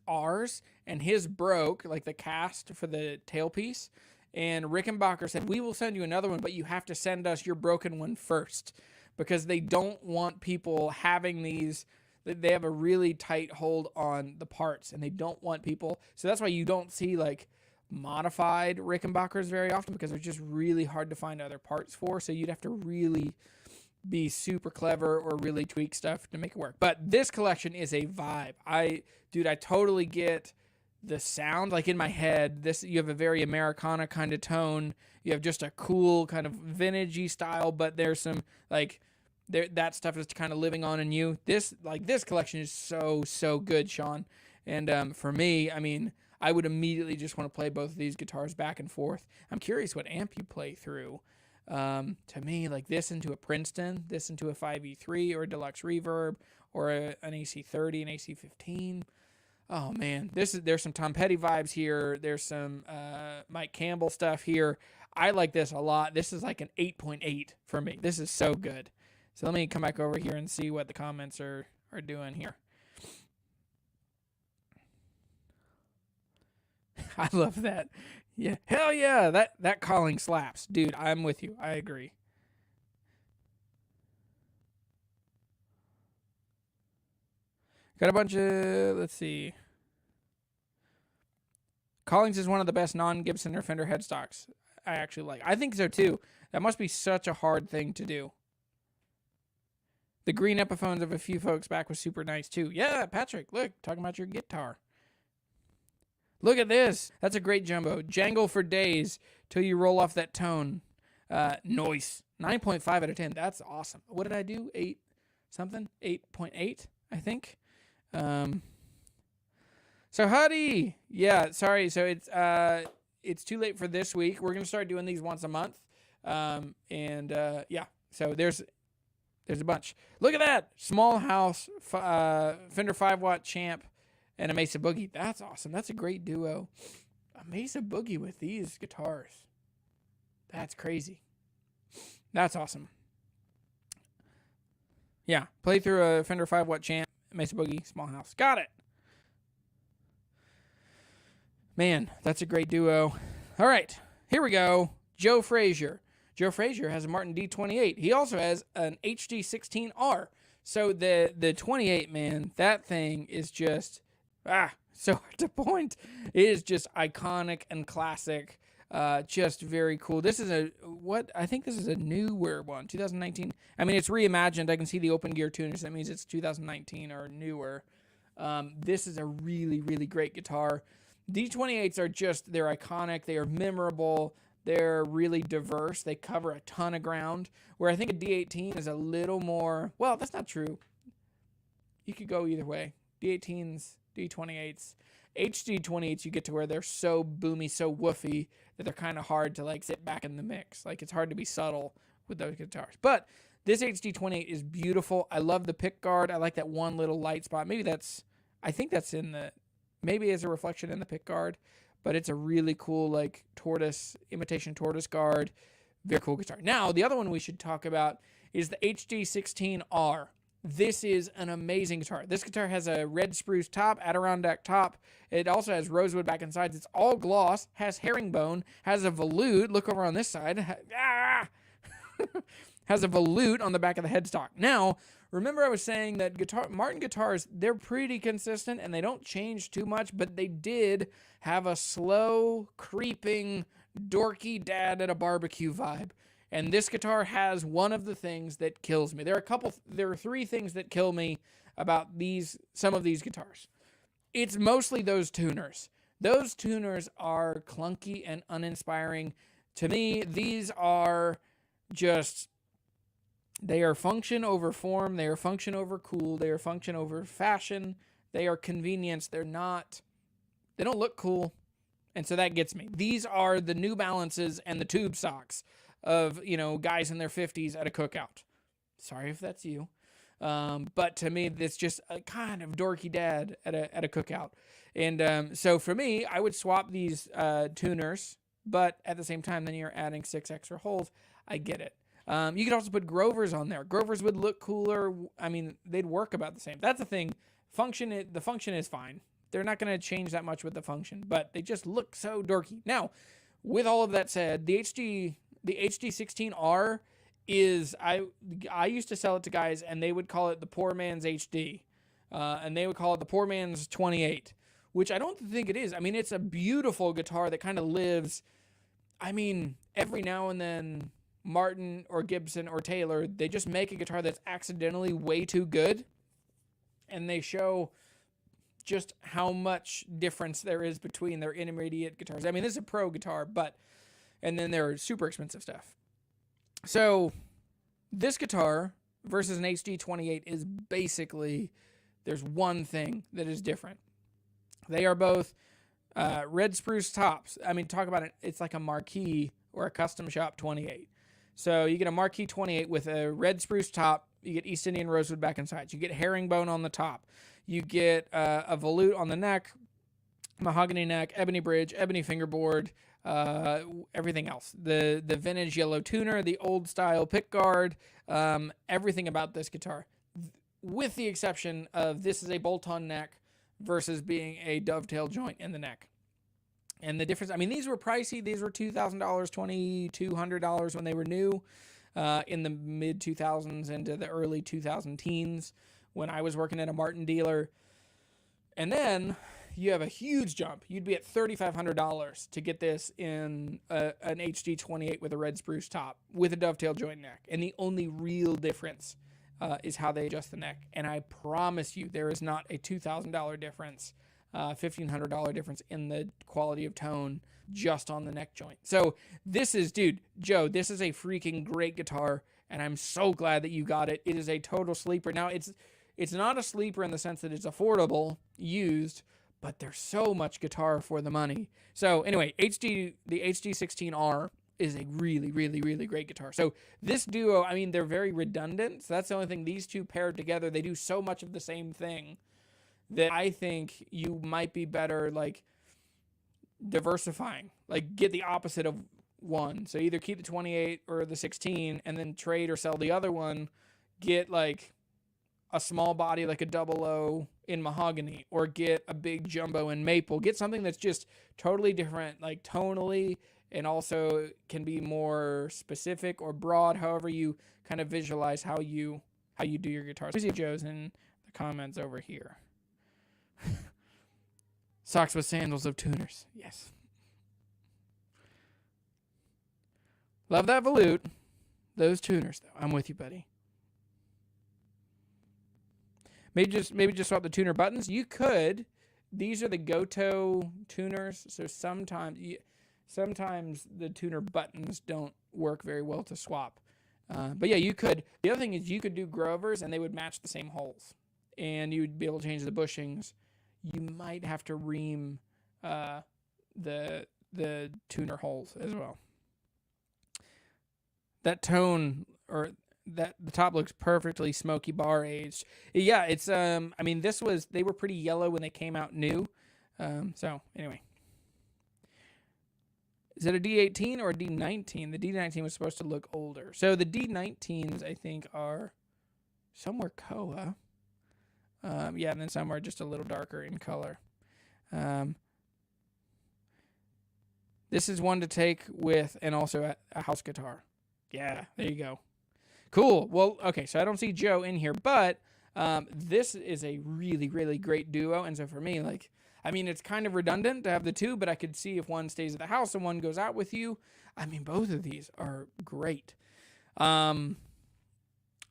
R's, and his broke, like the cast for the tailpiece. And Rickenbacker said, we will send you another one, but you have to send us your broken one first, because they don't want people having these. They have a really tight hold on the parts, and they don't want people. So that's why you don't see like modified Rickenbackers very often, because they're just really hard to find other parts for. So you'd have to really be super clever or really tweak stuff to make it work. But this collection is a vibe. I totally get the sound. Like in my head, you have a very Americana kind of tone. You have just a cool kind of vintagey style, but there's some like that stuff is kind of living on in you. This collection is so good, Sean. And for me, I mean, I would immediately just want to play both of these guitars back and forth. I'm curious what amp you play through. To me, like this into a Princeton, this into a 5E3 or a Deluxe Reverb or an AC30, an AC15. Oh man, there's some Tom Petty vibes here. There's some Mike Campbell stuff here. I like this a lot. This is like an 8.8 for me. This is so good. So let me come back over here and see what the comments are doing here. I love that. Yeah, hell yeah, that calling slaps. Dude, I'm with you. I agree. Got a bunch of, let's see. Collings is one of the best non-Gibson or Fender headstocks I actually like. I think so too. That must be such a hard thing to do. The green Epiphones of a few folks back was super nice too. Yeah, Patrick, look, talking about your guitar. Look at this. That's a great jumbo. Jangle for days till you roll off that tone. Noise. 9.5 out of 10. That's awesome. What did I do? 8 something? 8.8, I think. So Huddy. Yeah, sorry. So it's too late for this week. We're going to start doing these once a month. Yeah. So there's a bunch. Look at that. Small house, Fender 5-watt champ, and a Mesa Boogie. That's awesome. That's a great duo. A Mesa Boogie with these guitars. That's crazy. That's awesome. Yeah. Play through a Fender 5-watt champ, Mesa Boogie, small house. Got it. Man, that's a great duo. All right. Here we go. Joe Frazier. Joe Frazier has a Martin D28. He also has an HD16R. So the 28, man, that thing is just so hard to point. It is just iconic and classic. Just very cool. This is I think this is a newer one, 2019. I mean, it's reimagined. I can see the open gear tuners. That means it's 2019 or newer. This is a really, really great guitar. D28s are just, they're iconic. They are memorable. They're really diverse. They cover a ton of ground. Where I think a D18 is a little more, well, that's not true. You could go either way. D18s, D28s. HD28s, you get to where they're so boomy, so woofy that they're kind of hard to like sit back in the mix. Like it's hard to be subtle with those guitars. But this HD28 is beautiful. I love the pick guard. I like that one little light spot. I think that's maybe as a reflection in the pick guard. But it's a really cool like imitation tortoise guard. Very cool guitar. Now, the other one we should talk about is the HD16R. This is an amazing guitar. This guitar has a red spruce top, Adirondack top. It also has rosewood back and sides. It's all gloss, has herringbone, has a volute. Look over on this side. Has a volute on the back of the headstock. Now, remember I was saying that Martin guitars, they're pretty consistent and they don't change too much, but they did have a slow, creeping, dorky dad at a barbecue vibe. And this guitar has one of the things that kills me. There are 3 things that kill me about some of these guitars. It's mostly those tuners. Those tuners are clunky and uninspiring. To me, these are just, they are function over form. They are function over cool. They are function over fashion. They are convenience. They don't look cool. And so that gets me. These are the New Balances and the tube socks of, guys in their 50s at a cookout. Sorry if that's you. But to me, it's just a kind of dorky dad at a cookout. And so for me, I would swap these tuners, but at the same time, then you're adding 6 extra holes. I get it. You could also put Grovers on there. Grovers would look cooler. I mean, they'd work about the same. That's the thing. The function is fine. They're not going to change that much with the function, but they just look so dorky. Now, with all of that said, the HD16R is, I used to sell it to guys and they would call it the poor man's HD. And they would call it the poor man's 28, which I don't think it is. I mean, it's a beautiful guitar that kind of lives. I mean, every now and then Martin or Gibson or Taylor, they just make a guitar that's accidentally way too good. And they show just how much difference there is between their intermediate guitars. I mean, this is a pro guitar, and then there are super expensive stuff. So this guitar versus an HD28 is basically, there's one thing that is different. They are both red spruce tops. I mean, talk about it. It's like a marquee or a custom shop 28. So you get a marquee 28 with a red spruce top. You get East Indian rosewood back and sides. You get herringbone on the top. You get a volute on the neck, mahogany neck, ebony bridge, ebony fingerboard, everything else. The vintage yellow tuner, the old style pickguard, everything about this guitar, with the exception of this is a bolt-on neck versus being a dovetail joint in the neck. And the difference, I mean, these were pricey. These were $2,000, $2,200 when they were new, in the mid 2000s into the early 2000 teens when I was working at a Martin dealer. And then you have a huge jump. You'd be at $3,500 to get this in an HD 28 with a red spruce top with a dovetail joint neck. And the only real difference is how they adjust the neck. And I promise you, there is not a $2,000 difference, $1,500 difference in the quality of tone just on the neck joint. So this is, dude, Joe, this is a freaking great guitar, and I'm so glad that you got it. It is a total sleeper. Now, it's not a sleeper in the sense that it's affordable, used, but there's so much guitar for the money. So anyway, the HD16R is a really, really, really great guitar. So this duo, I mean, they're very redundant. So that's the only thing. These two paired together, they do so much of the same thing that I think you might be better, like, diversifying. Like, get the opposite of one. So either keep the 28 or the 16 and then trade or sell the other one. Get, like, a small body like a 00 in mahogany, or get a big jumbo in maple. Get something that's just totally different, like tonally, and also can be more specific or broad, however you kind of visualize how you do your guitars. See Joe's in the comments over here. Socks with sandals of tuners. Yes. Love that volute. Those tuners, though. I'm with you, buddy. Maybe just swap the tuner buttons. You could. These are the Goto tuners, so sometimes the tuner buttons don't work very well to swap. But yeah, you could. The other thing is you could do Grovers, and they would match the same holes, and you'd be able to change the bushings. You might have to ream the tuner holes as well. That tone, or that the top looks perfectly smoky bar aged. Yeah, it's I mean, they were pretty yellow when they came out new. So anyway, is it a D18 or a D19? The D19 was supposed to look older. So the D19s, I think, are somewhere Koa. Yeah, and then some are just a little darker in color. This is one to take with, and also a house guitar. Yeah, there you go. Cool. Well, okay, so I don't see Joe in here, but this is a really, really great duo. And so for me, like, I mean, it's kind of redundant to have the two, but I could see if one stays at the house and one goes out with you. I mean, both of these are great. Yeah, I'm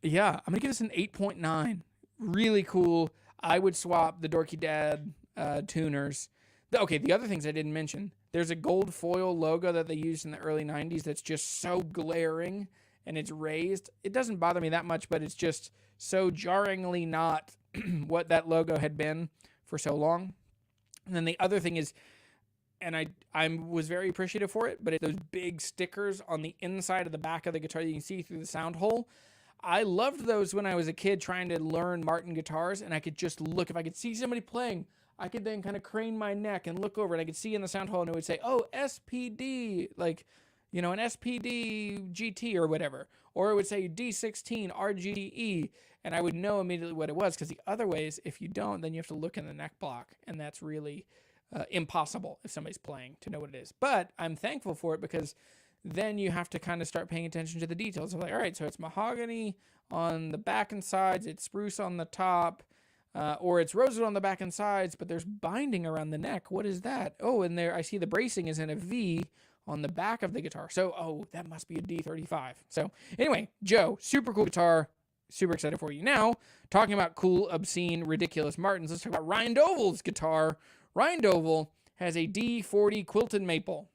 going to give this an 8.9. Really cool. I would swap the Dorky Dad tuners. Okay, the other things I didn't mention. There's a gold foil logo that they used in the early 90s that's just so glaring, and it's raised. It doesn't bother me that much, but it's just so jarringly not what that logo had been for so long. And then the other thing is, and I was very appreciative for it, but those big stickers on the inside of the back of the guitar that you can see through the sound hole. I loved those when I was a kid trying to learn Martin guitars, and I could just look. If I could see somebody playing, I could then kind of crane my neck and look over, and I could see in the sound hole, and it would say, oh, SPD, like, you know, an SPD GT or whatever. Or it would say D16 RGE, and I would know immediately what it was, because the other ways, if you don't, then you have to look in the neck block, and that's really impossible if somebody's playing to know what it is. But I'm thankful for it, because then you have to kind of start paying attention to the details. I'm like, all right, so it's mahogany on the back and sides, it's spruce on the top, or it's rosewood on the back and sides, but there's binding around the neck. What is that? Oh, and there I see the bracing is in a V on the back of the guitar. So, oh, that must be a D35. So anyway, Joe, super cool guitar. Super excited for you. Now, talking about cool, obscene, ridiculous Martins, let's talk about Ryan Dovel's guitar. Ryan Dovel has a D40 quilted maple.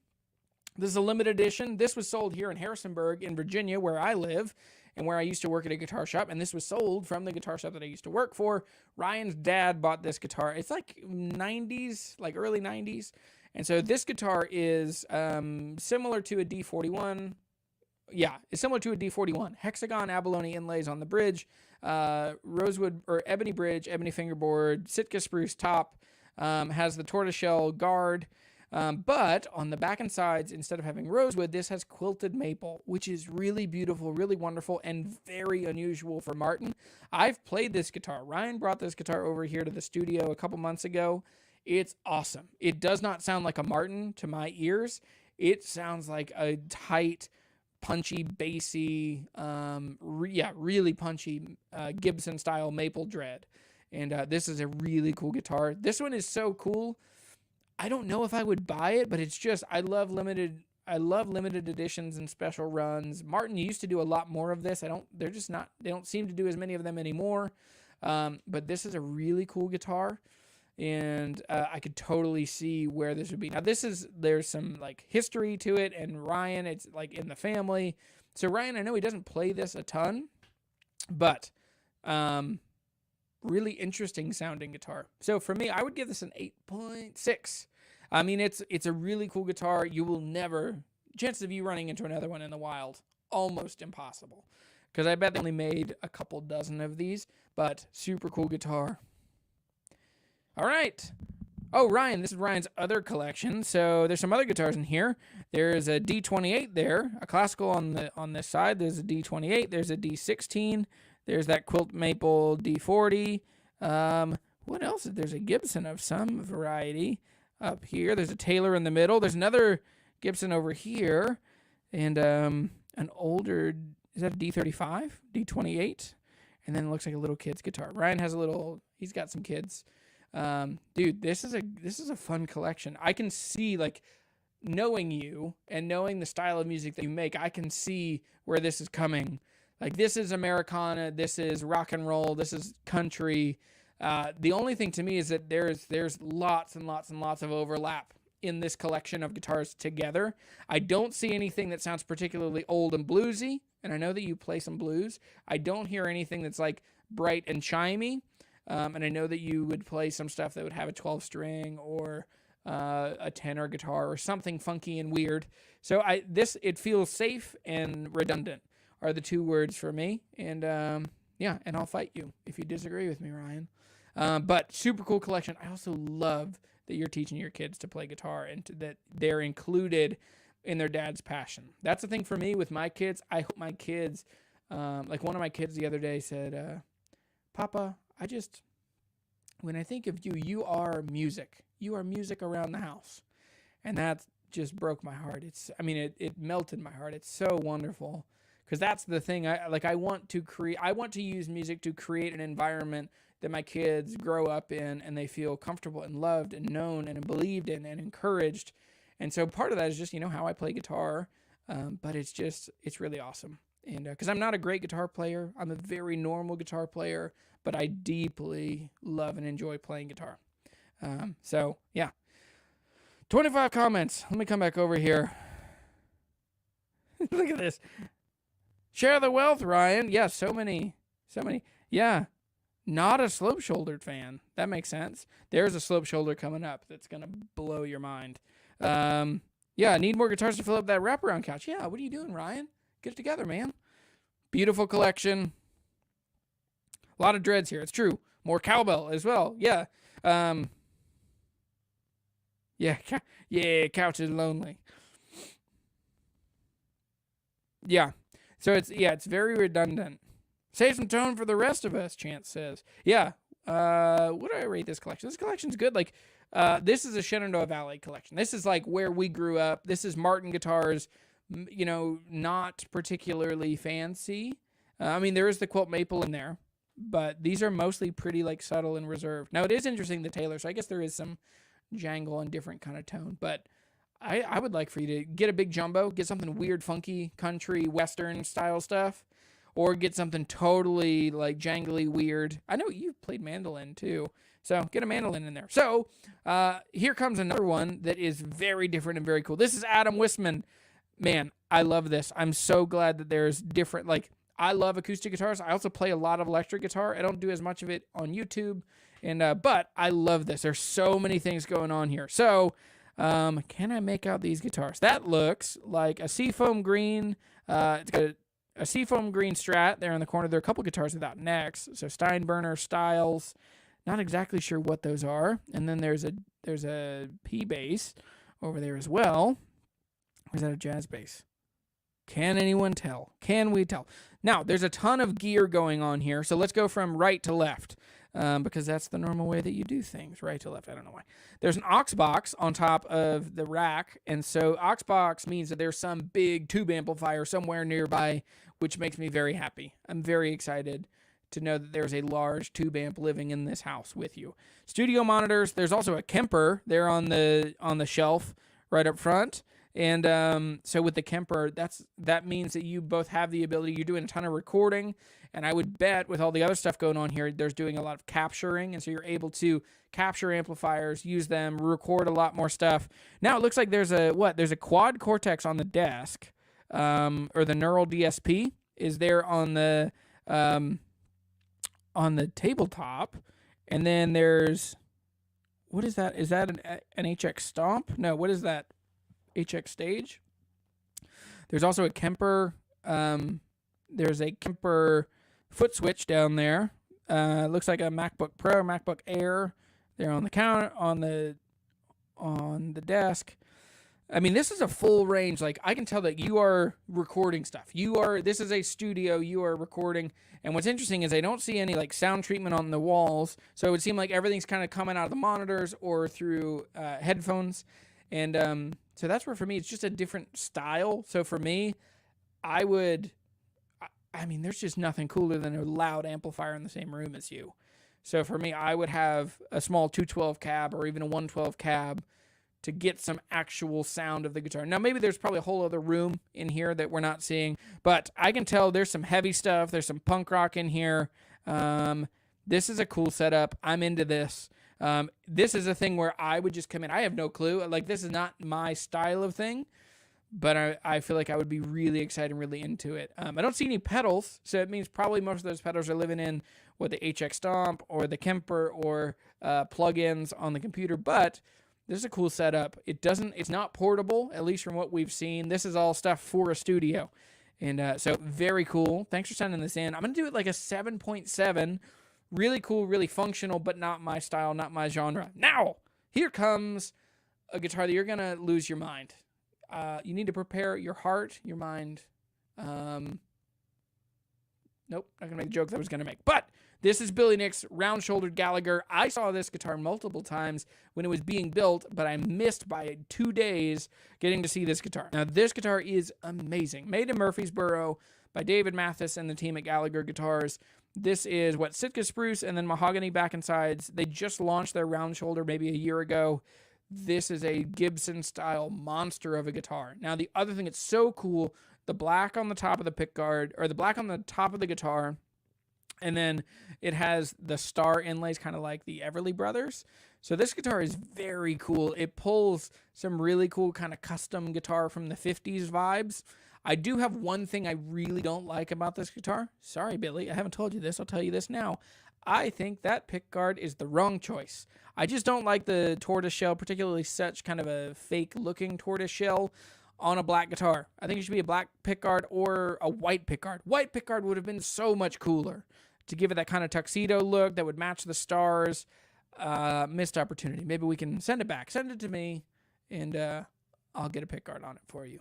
This is a limited edition. This was sold here in Harrisonburg in Virginia, where I live. and where I used to work at a guitar shop, and this was sold from the guitar shop that I used to work for. Ryan's dad bought this guitar. It's like 90s, like early 90s. And so this guitar is similar to a D41. Yeah, it's similar to a D41. Hexagon abalone inlays on the bridge, rosewood or ebony bridge, ebony fingerboard, Sitka spruce top, has the tortoiseshell guard. But on the back and sides, instead of having rosewood, this has quilted maple, which is really beautiful, really wonderful, and very unusual for Martin. I've played this guitar. Ryan brought this guitar over here to the studio a couple months ago. It's awesome. It does not sound like a Martin to my ears. It sounds like a tight, punchy, bassy, really punchy Gibson-style maple dread. And this is a really cool guitar. This one is so cool. I don't know if I would buy it, but it's just, I love limited editions and special runs. Martin used to do a lot more of this. They don't seem to do as many of them anymore. But this is a really cool guitar, and I could totally see where this would be. Now there's some like history to it, and Ryan, it's like in the family. So Ryan, I know he doesn't play this a ton, but really interesting sounding guitar. So for me, I would give this an 8.6. I mean, it's a really cool guitar. You will never, chances of you running into another one in the wild, almost impossible. Because I bet they only made a couple dozen of these, but super cool guitar. All right. Oh, Ryan, this is Ryan's other collection. So there's some other guitars in here. There's a D28 there, a classical on this side. There's a D28. There's a D16. There's that quilt maple D40. What else? There's a Gibson of some variety up here. There's a Taylor in the middle. There's another Gibson over here. And an older, is that a D35? D28? And then it looks like a little kid's guitar. Ryan has he's got some kids. Dude, this is a fun collection. I can see, like, knowing you and knowing the style of music that you make, I can see where this is coming. Like, this is Americana, this is rock and roll, this is country. The only thing to me is that there's lots and lots and lots of overlap in this collection of guitars together. I don't see anything that sounds particularly old and bluesy, and I know that you play some blues. I don't hear anything that's like bright and chimey, and I know that you would play some stuff that would have a 12-string or a tenor guitar or something funky and weird. So it feels safe and redundant are the two words for me. And and I'll fight you if you disagree with me, Ryan. But super cool collection. I also love that you're teaching your kids to play guitar and that they're included in their dad's passion. That's the thing for me with my kids. I hope my kids, like one of my kids the other day said, Papa, when I think of you, you are music. You are music around the house. And that just broke my heart. It melted my heart. It's so wonderful. Because that's the thing. I want to use music to create an environment that my kids grow up in and they feel comfortable and loved and known and believed in and encouraged. And so part of that is just, how I play guitar. But it's really awesome. And because I'm not a great guitar player, I'm a very normal guitar player, but I deeply love and enjoy playing guitar. 25 comments. Let me come back over here. Look at this. Share the wealth, Ryan. Yeah, so many. Yeah, not a slope-shouldered fan. That makes sense. There's a slope shoulder coming up that's going to blow your mind. Need more guitars to fill up that wraparound couch. Yeah, what are you doing, Ryan? Get it together, man. Beautiful collection. A lot of dreads here. It's true. More cowbell as well. Yeah. Couch is lonely. Yeah. So it's very redundant. Save some tone for the rest of us, Chance says. Yeah. What do I rate this collection? This collection's good. Like, this is a Shenandoah Valley collection. This is like where we grew up. This is Martin guitars, not particularly fancy. There is the quilt maple in there, but these are mostly pretty like subtle and reserved. Now it is interesting, the Taylor, so I guess there is some jangle and different kind of tone, but I would like for you to get a big jumbo, get something weird, funky, country, western style stuff, or get something totally like jangly, weird. I know you've played mandolin too, so get a mandolin in there. So here comes another one that is very different and very cool. This is Adam Wisman. Man, I love this. I'm so glad that there's different, like, I love acoustic guitars. I also play a lot of electric guitar. I don't do as much of it on YouTube, and but I love this. There's so many things going on here. So, can I make out these guitars? That looks like a seafoam green. It's got a seafoam green Strat there in the corner. There are a couple guitars without necks. So Steinbrenner styles. Not exactly sure what those are. And then there's a P bass over there as well. Or is that a jazz bass? Can anyone tell? Can we tell? Now, there's a ton of gear going on here, so let's go from right to left, because that's the normal way that you do things, right to left. I don't know why. There's an aux box on top of the rack, and so aux box means that there's some big tube amplifier somewhere nearby, which makes me very happy. I'm very excited to know that there's a large tube amp living in this house with you. Studio monitors. There's also a Kemper there on the shelf right up front. And so with the Kemper, that means that you both have the ability, you're doing a ton of recording, and I would bet with all the other stuff going on here, there's doing a lot of capturing, and so you're able to capture amplifiers, use them, record a lot more stuff. Now it looks like there's a quad Cortex on the desk, or the Neural DSP is there on the tabletop, and then there's, what is that? Is that an HX Stomp? No, what is that? HX Stage. There's also a Kemper. There's a Kemper foot switch down there. Looks like a MacBook Pro, MacBook Air. There on the counter, on the desk. I mean, this is a full range. Like, I can tell that you are recording stuff. This is a studio. You are recording. And what's interesting is I don't see any like sound treatment on the walls. So it would seem like everything's kind of coming out of the monitors or through headphones. And so that's where, for me, it's just a different style. So for me, I mean, there's just nothing cooler than a loud amplifier in the same room as you. So for me, I would have a small 212 cab or even a 112 cab to get some actual sound of the guitar. Now, maybe there's probably a whole other room in here that we're not seeing, but I can tell there's some heavy stuff. There's some punk rock in here. This is a cool setup. I'm into this. This is a thing where I would just come in. I have no clue. Like, this is not my style of thing, but I feel like I would be really excited and really into it. I don't see any pedals, so it means probably most of those pedals are living in the HX Stomp or the Kemper or plugins on the computer, but this is a cool setup. It's not portable, at least from what we've seen. This is all stuff for a studio. And so very cool. Thanks for sending this in. I'm going to do it like a 7.7. Really cool, really functional, but not my style, not my genre. Now, here comes a guitar that you're going to lose your mind. You need to prepare your heart, your mind. Nope, not going to make the joke that I was going to make. But this is Billy Nick's round-shouldered Gallagher. I saw this guitar multiple times when it was being built, but I missed by 2 days getting to see this guitar. Now, this guitar is amazing. Made in Murfreesboro by David Mathis and the team at Gallagher Guitars. This is Sitka spruce and then mahogany back and sides. They just launched their round shoulder maybe a year ago. This is a Gibson-style monster of a guitar. Now, the other thing that's so cool, the black on the top of the pickguard, or the black on the top of the guitar, and then it has the star inlays, kind of like the Everly Brothers. So this guitar is very cool. It pulls some really cool kind of custom guitar from the 50s vibes. I do have one thing I really don't like about this guitar. Sorry, Billy, I haven't told you this. I'll tell you this now. I think that pickguard is the wrong choice. I just don't like the tortoise shell, particularly such kind of a fake-looking tortoise shell on a black guitar. I think it should be a black pickguard or a white pickguard. White pickguard would have been so much cooler to give it that kind of tuxedo look that would match the stars. Missed opportunity. Maybe we can send it back. Send it to me, and I'll get a pickguard on it for you.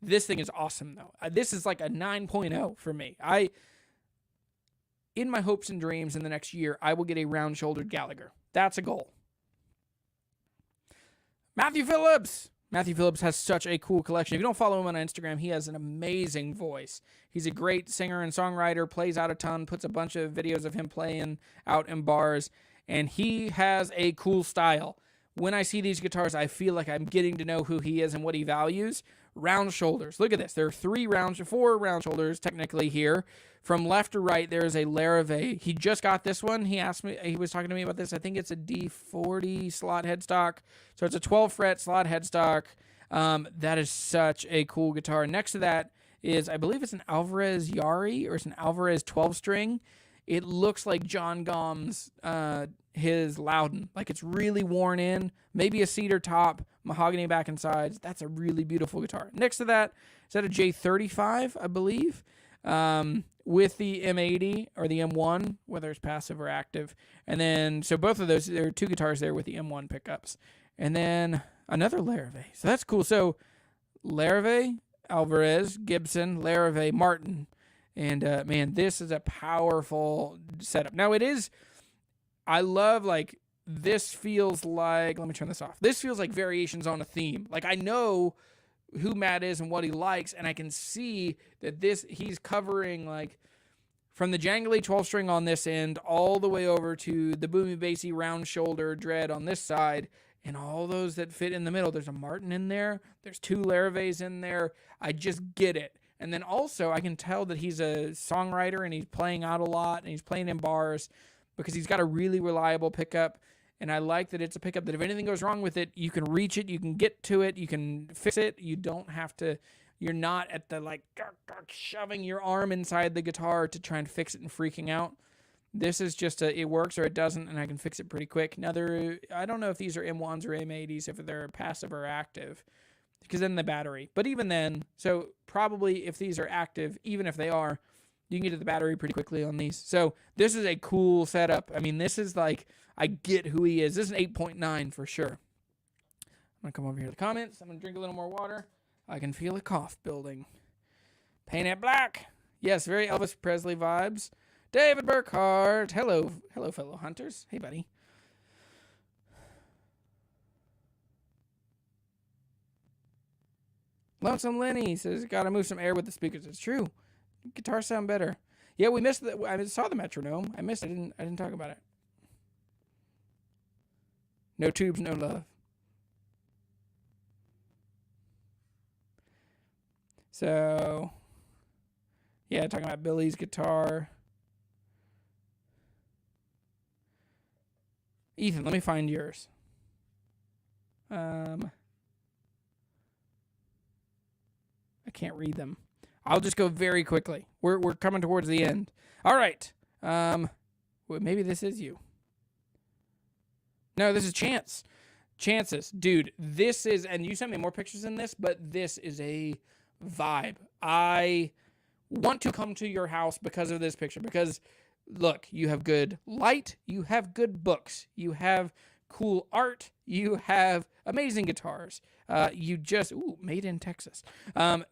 This thing is awesome, though. This is like a 9.0 for me. In my hopes and dreams in the next year, I will get a round-shouldered Gallagher. That's a goal. Matthew Phillips. Matthew Phillips has such a cool collection. If you don't follow him on Instagram, he has an amazing voice. He's a great singer and songwriter, plays out a ton, puts a bunch of videos of him playing out in bars, and he has a cool style. When I see these guitars, I feel like I'm getting to know who he is and what he values. Round shoulders. Look at this. There are four round shoulders technically here. From left to right, there is a Larrivee. He just got this one. He was talking to me about this. I think it's a D40 slot headstock. So it's a 12 fret slot headstock. That is such a cool guitar. Next to that is, I believe it's an Alvarez Yari or it's an Alvarez 12-string. It looks like John Gomm's, his Loudon. Like it's really worn in, maybe a cedar top, mahogany back and sides. That's a really beautiful guitar. Next to that, is that a J35, I believe, with the M80 or the M1, whether it's passive or active. And then, so both of those, there are two guitars there with the M1 pickups. And then another Larrivee. So that's cool. So Larrivee, Alvarez, Gibson, Larrivee, Martin. And man, this is a powerful setup. Now it is, I love, like, this feels like, let me turn this off. This feels like variations on a theme. Like, I know who Matt is and what he likes, and I can see that he's covering, like, from the jangly 12-string on this end all the way over to the boomy bassy round shoulder dread on this side, and all those that fit in the middle. There's a Martin in there. There's two Larrivees in there. I just get it. And then also I can tell that he's a songwriter and he's playing out a lot and he's playing in bars because he's got a really reliable pickup. And I like that it's a pickup that if anything goes wrong with it, you can reach it, you can get to it, you can fix it. You don't have to, you're not at the like shoving your arm inside the guitar to try and fix it and freaking out. This is just it works or it doesn't, and I can fix it pretty quick. Now, I don't know if these are M1s or M80s, if they're passive or active, because then the battery. But even then, so probably if these are active, even if they are, you can get to the battery pretty quickly on these. So this is a cool setup. I mean, this is like, I get who he is. This is an 8.9 for sure. I'm going to come over here to the comments. I'm going to drink a little more water. I can feel a cough building. Paint it black. Yes, very Elvis Presley vibes. David Burkhart. Hello, fellow hunters. Hey, buddy. Lonesome Lenny says, gotta move some air with the speakers. It's true. Guitars sound better. Yeah, we missed I saw the metronome. I missed it. I didn't talk about it. No tubes, no love. So, yeah, talking about Billy's guitar. Ethan, let me find yours. I can't read them. I'll just go very quickly. We're coming towards the end. All right. Well, maybe this is you. No, this is Chance. Chances. Dude, this is, and you sent me more pictures than this, but this is a vibe. I want to come to your house because of this picture. Because, look, you have good light. You have good books. You have cool art. You have amazing guitars. Made in Texas.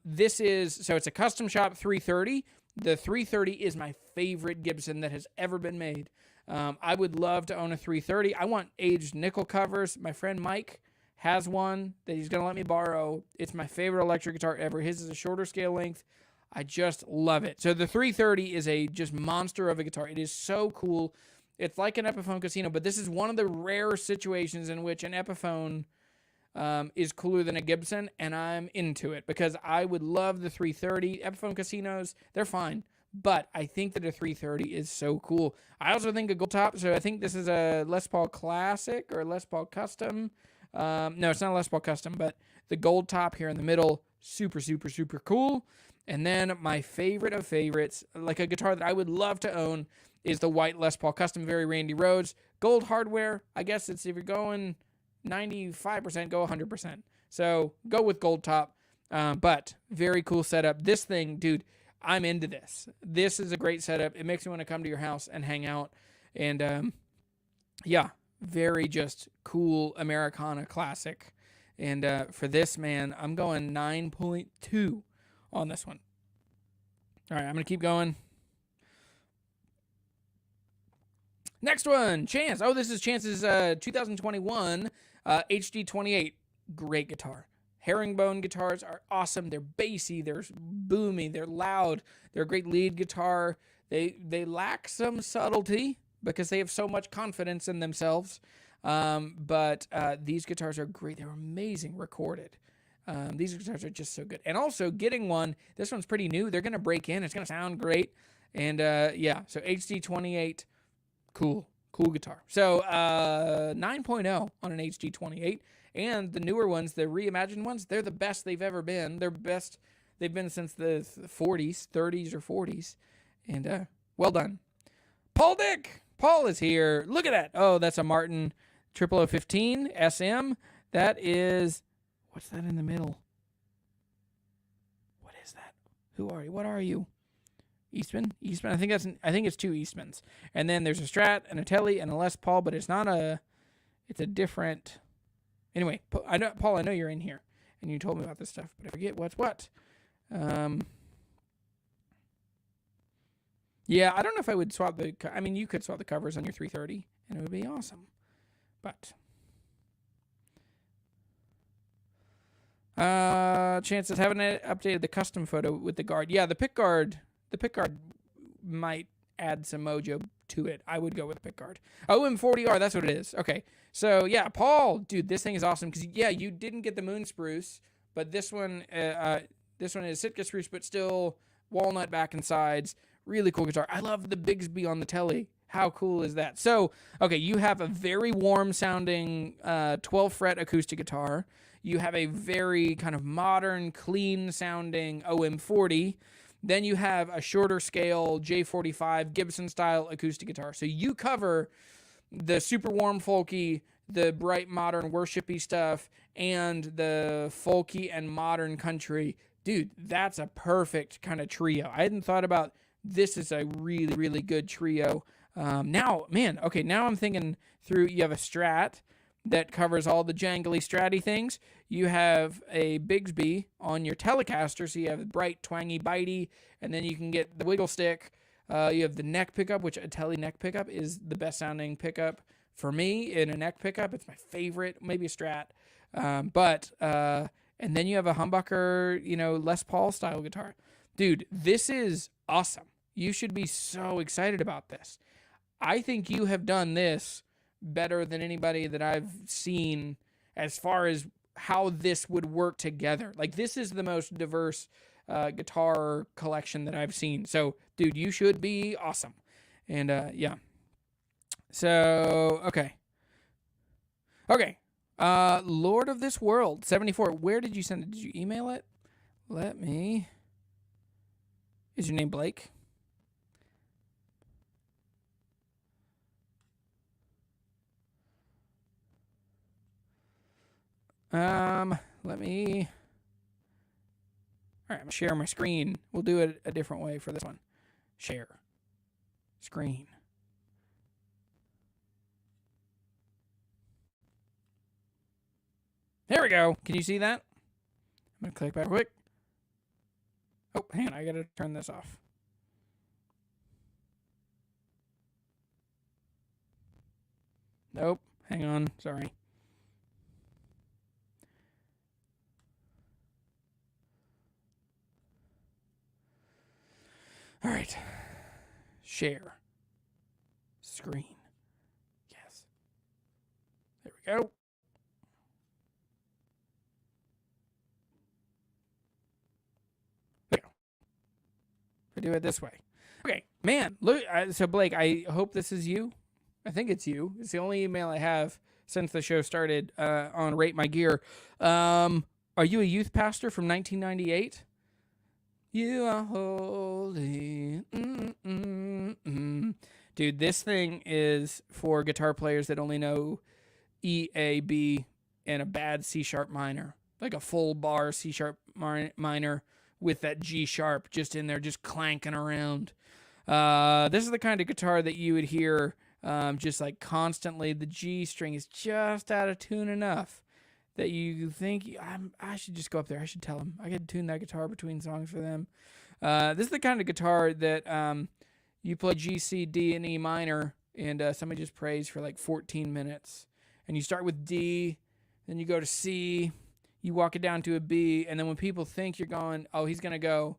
This is, so it's a custom shop 330. The 330 is my favorite Gibson that has ever been made. I would love to own a 330. I want aged nickel covers. My friend Mike has one that he's going to let me borrow. It's my favorite electric guitar ever. His is a shorter scale length. I just love it. So the 330 is a just monster of a guitar. It is so cool. It's like an Epiphone Casino, but this is one of the rare situations in which an Epiphone is cooler than a Gibson, and I'm into it because I would love the 330. Epiphone Casinos, they're fine, but I think that a 330 is so cool. I also think a gold top, so I think this is a Les Paul Classic or Les Paul Custom. No, it's not a Les Paul Custom, but the gold top here in the middle, super, super, super cool. And then my favorite of favorites, like a guitar that I would love to own, is the white Les Paul Custom, very Randy Rhoads. Gold hardware, I guess it's if you're going 95%, go 100%. So go with gold top, but very cool setup. This thing, dude, I'm into this. This is a great setup. It makes me want to come to your house and hang out. And yeah, very just cool Americana classic. And for this, man, I'm going 9.2 on this one. All right, I'm going to keep going. Next one, Chance. Oh, this is Chance's 2021 HD28. Great guitar. Herringbone guitars are awesome. They're bassy. They're boomy. They're loud. They're a great lead guitar. They lack some subtlety because they have so much confidence in themselves. But these guitars are great. They're amazing recorded. These guitars are just so good. And also getting one, this one's pretty new. They're going to break in. It's going to sound great. And yeah, so HD28. Cool guitar. So 9.0 on an HD28, and the newer ones, the reimagined ones, they're the best they've ever been. They're best They've been since the 40s, 30s or 40s. And well done. Paul Dick! Paul is here. Look at that. Oh, that's a Martin 0015 SM. That is, what's that in the middle? What is that? Who are you? What are you? Eastman? Eastman. I think it's 2 Eastmans. And then there's a Strat and a Telly and a Les Paul, but it's a different. Anyway, Paul, I know you're in here and you told me about this stuff, but I forget what's what. Yeah, I don't know if I would swap you could swap the covers on your 330 and it would be awesome. But chances haven't updated the custom photo with the guard. Yeah, the pick guard might add some mojo to it. I would go with the pick guard. OM40R, that's what it is. Okay. So, yeah, Paul, dude, this thing is awesome cuz yeah, you didn't get the moon spruce, but this one is Sitka spruce but still walnut back and sides. Really cool guitar. I love the Bigsby on the Telly. How cool is that? So, okay, you have a very warm sounding 12 fret acoustic guitar. You have a very kind of modern, clean sounding OM40. Then you have a shorter scale J45 Gibson style acoustic guitar. So you cover the super warm folky, the bright modern worshipy stuff, and the folky and modern country. Dude, that's a perfect kind of trio. I hadn't thought about this is a really, really good trio. Now I'm thinking through, you have a Strat that covers all the jangly Stratty things. You have a Bigsby on your Telecaster, so you have the bright, twangy, bitey, and then you can get the wiggle stick. You have the neck pickup, which a Tele neck pickup is the best sounding pickup for me in a neck pickup. It's my favorite, maybe a Strat. And then you have a humbucker, Les Paul style guitar. Dude, this is awesome. You should be so excited about this. I think you have done this better than anybody that I've seen as far as how this would work together. Like, this is the most diverse guitar collection that I've seen. So, dude, you should be awesome. And, yeah. So, okay. Okay. Lord of this World, 74. Where did you send it? Did you email it? Is your name Blake? Let me. All right, I'm gonna share my screen. We'll do it a different way for this one. Share screen. There we go. Can you see that? I'm gonna click back quick. Oh, hang on, I gotta turn this off. Nope, hang on, sorry. All right, share screen. Yes, there we go. I do it this way. Okay, man. Look. So Blake, I hope this is you. I think it's you. It's the only email I have since the show started on Rate My Gear. Are you a youth pastor from 1998? You are holy. Dude, this thing is for guitar players that only know E, A, B, and a bad C sharp minor, like a full bar C sharp minor with that G sharp just in there, just clanking around. This is the kind of guitar that you would hear just like constantly. The G string is just out of tune enough that you think, I should just go up there. I should tell them. I could tune that guitar between songs for them. This is the kind of guitar that you play G, C, D, and E minor, and somebody just plays for like 14 minutes. And you start with D, then you go to C, you walk it down to a B, and then when people think you're going, oh, he's going to go,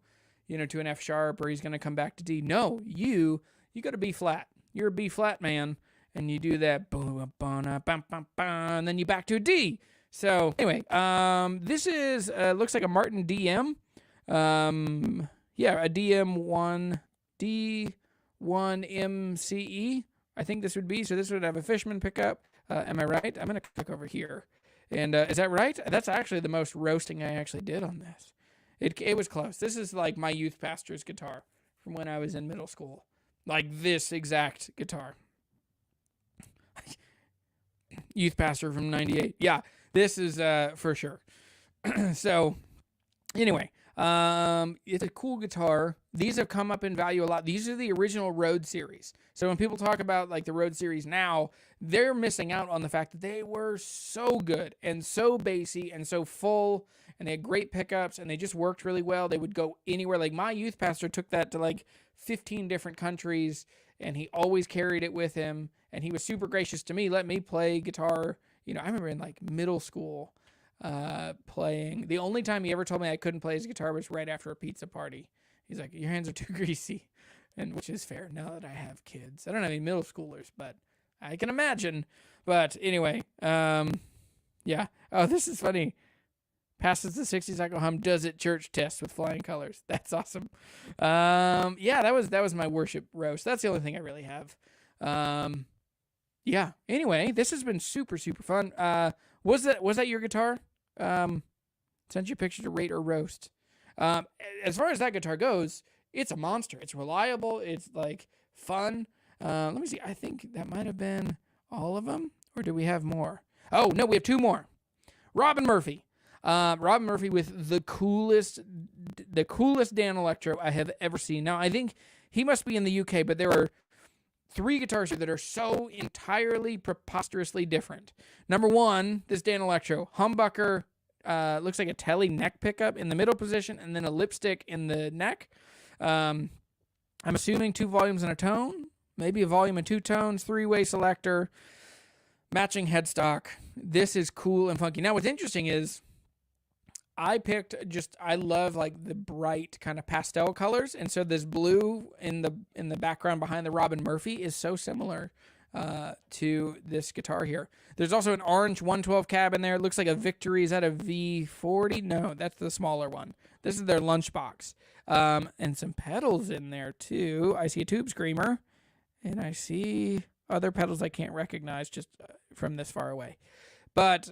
to an F sharp, or he's going to come back to D. No, you go to B flat. You're a B flat man, and you do that, and then you back to a D. So anyway, this is looks like a Martin DM. A DM1 D1MCE. I think this would be. So this would have a Fishman pickup. Am I right? I'm gonna click over here. And is that right? That's actually the most roasting I actually did on this. It was close. This is like my youth pastor's guitar from when I was in middle school. Like this exact guitar. Youth pastor from 98. Yeah, this is for sure. So anyway, it's a cool guitar. These have come up in value a lot. These are the original Rhodes series. So when people talk about like the Rhodes series now, they're missing out on the fact that they were so good and so bassy and so full, and they had great pickups and they just worked really well. They would go anywhere. Like my youth pastor took that to like 15 different countries, and he always carried it with him, and he was super gracious to me, let me play guitar. You know, I remember in like middle school, playing. The only time he ever told me I couldn't play his guitar was right after a pizza party. He's like, your hands are too greasy, and which is fair now that I have kids. I don't have any middle schoolers, but I can imagine. But anyway, yeah. Oh, this is funny. Passes the 60 cycle hum, does it church test with flying colors. That's awesome. Yeah, that was my worship roast. That's the only thing I really have. Yeah. Anyway, this has been super, super fun. Was that your guitar? Sent you a picture to rate or roast. As far as that guitar goes, it's a monster. It's reliable. It's like fun. Let me see. I think that might have been all of them, or do we have more? Oh no, we have two more. Robin Murphy. Robin Murphy with the coolest Dan Electro I have ever seen. Now I think he must be in the UK, but there are three guitars here that are so entirely preposterously different. Number one, this Dan Electro humbucker, looks like a Tele neck pickup in the middle position, and then a lipstick in the neck. I'm assuming 2 volumes and a tone, maybe a volume and 2 tones, 3-way selector, matching headstock. This is cool and funky. Now, what's interesting is I love like the bright kind of pastel colors, and so this blue in the background behind the Robin Murphy is so similar to this guitar here. There's also an orange 112 cab in there. It looks like a Victory. Is that a V40? No, that's the smaller one. This is their lunchbox. And some pedals in there too. I see a tube screamer, and I see other pedals I can't recognize just from this far away. But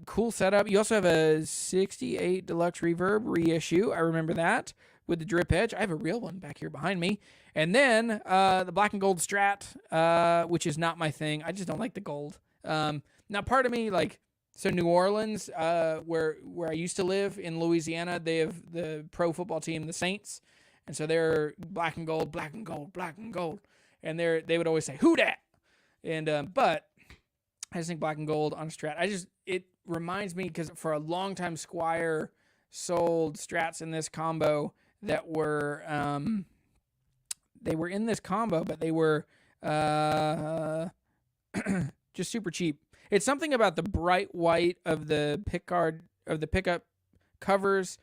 cool setup. You also have a 68 Deluxe Reverb reissue. I remember that with the drip edge. I have a real one back here behind me. And then the black and gold Strat, which is not my thing. I just don't like the gold. Now, part of me, like, so New Orleans, where I used to live in Louisiana, they have the pro football team, the Saints. And so they're black and gold, black and gold, black and gold. And they would always say, "Who dat?" And but I just think black and gold on a Strat. It reminds me, because for a long time Squier sold Strats in this combo that were they were in this combo, but they were just super cheap. It's something about the bright white of the pickup covers,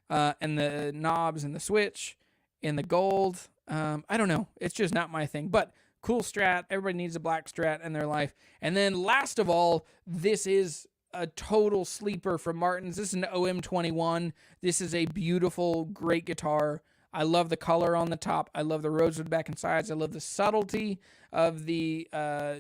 and the knobs and the switch and the gold. I don't know. It's just not my thing. But cool Strat. Everybody needs a black Strat in their life. And then last of all, this is a total sleeper from Martin's. This is an OM21. This is a beautiful, great guitar. I love the color on the top. I love the rosewood back and sides. I love the subtlety of the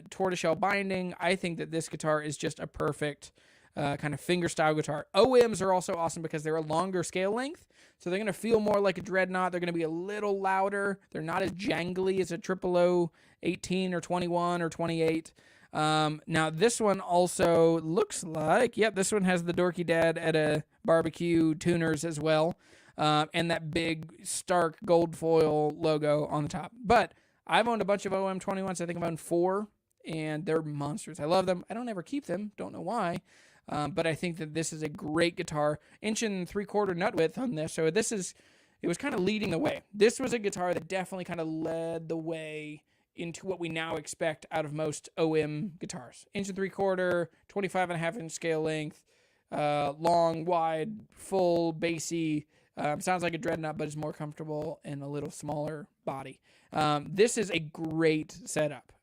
tortoiseshell binding. I think that this guitar is just a perfect kind of fingerstyle guitar. OMs are also awesome because they're a longer scale length, so they're going to feel more like a dreadnought. They're going to be a little louder. They're not as jangly as a triple 18 or 21 or 28. Now this one also looks like, this one has the Dorky Dad at a barbecue tuners as well, and that big stark gold foil logo on the top. But I've owned a bunch of OM21s. I think I've owned 4, and they're monsters. I love them. I don't ever keep them. Don't know why. But I think that this is a great guitar. 1 3/4 nut width on this. So it was kind of leading the way. This was a guitar that definitely kind of led the way into what we now expect out of most OM guitars. 1 3/4, 25.5-inch scale length, long, wide, full, bassy. Sounds like a dreadnought, but it's more comfortable and a little smaller body. This is a great setup.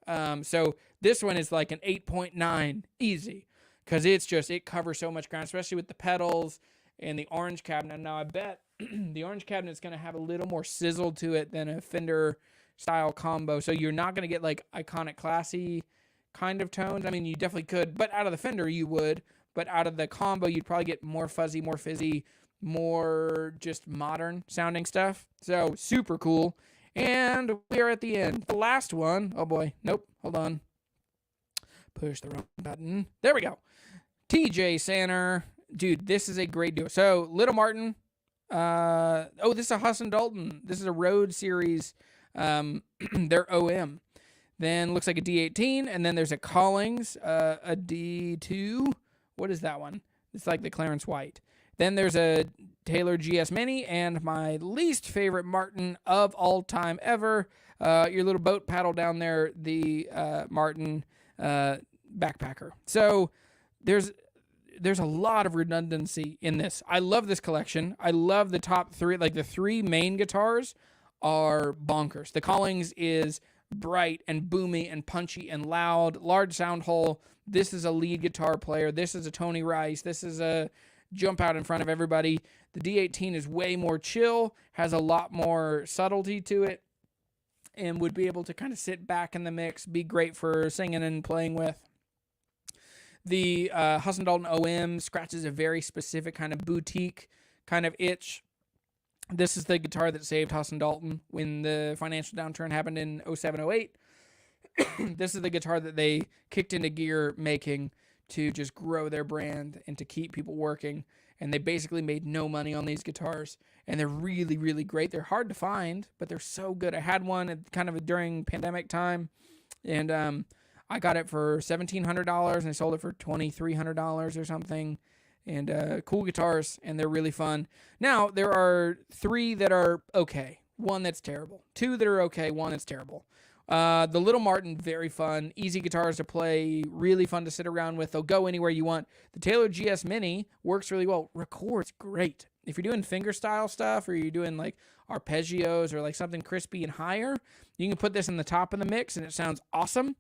So this one is like an 8.9 easy, because it covers so much ground, especially with the pedals and the orange cabinet. Now, I bet the orange cabinet's going to have a little more sizzle to it than a Fender style combo. So you're not going to get like iconic, classy kind of tones. I mean, you definitely could, but out of the Fender you would. But out of the combo, you'd probably get more fuzzy, more fizzy, more just modern sounding stuff. So super cool. And we are at the end. The last one. Oh boy. Nope. Hold on. Push the wrong button. There we go. TJ Sanner. Dude, this is a great duo. So Little Martin. This is a Husson Dalton. This is a Rhodes series. They're OM. Then looks like a D18, and then there's a Collings, a D2. What is that one? It's like the Clarence White. Then there's a Taylor GS Mini, and my least favorite Martin of all time ever, your little boat paddle down there, the Martin backpacker. So there's a lot of redundancy in this. I love this collection. I love the top three, like the three main guitars are bonkers. The Collings is bright and boomy and punchy and loud, large sound hole. This is a lead guitar player. This is a Tony Rice. This is a jump out in front of everybody. The D18 is way more chill, has a lot more subtlety to it, and would be able to kind of sit back in the mix, be great for singing and playing with. The Husson Dalton OM scratches a very specific kind of boutique kind of itch. This is the guitar that saved Husson Dalton when the financial downturn happened in 07-08. This is the guitar that they kicked into gear making to just grow their brand and to keep people working. And they basically made no money on these guitars. And they're really, really great. They're hard to find, but they're so good. I had one at kind of during pandemic time, and I got it for $1,700, and I sold it for $2,300 or something. And cool guitars, and they're really fun. Now, there are 3 that are okay, 1 that's terrible, 2 that are okay, 1 that's terrible. The Little Martin, very fun, easy guitars to play, really fun to sit around with. They'll go anywhere you want. The Taylor GS Mini works really well, records great. If you're doing fingerstyle stuff, or you're doing like arpeggios, or like something crispy and higher, you can put this in the top of the mix, and it sounds awesome.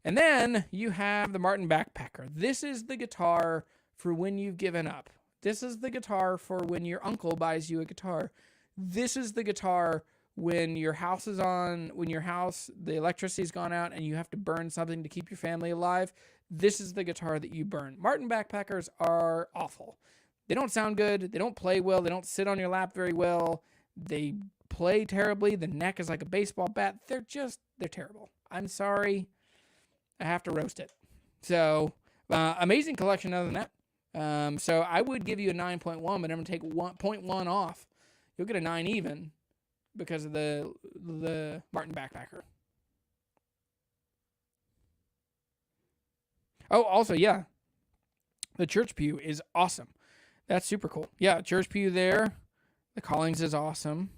And then you have the Martin Backpacker. This is the guitar for when you've given up. This is the guitar for when your uncle buys you a guitar. This is the guitar when your house is on, the electricity's gone out and you have to burn something to keep your family alive. This is the guitar that you burn. Martin Backpackers are awful. They don't sound good. They don't play well. They don't sit on your lap very well. They play terribly. The neck is like a baseball bat. They're terrible. I'm sorry. I have to roast it. So, amazing collection other than that. So I would give you a 9.1, but I'm going to take 1.1 off. You'll get a 9 even because of the Martin Backpacker. Oh, also, yeah, the church pew is awesome. That's super cool. Yeah, church pew there. The Collings is awesome.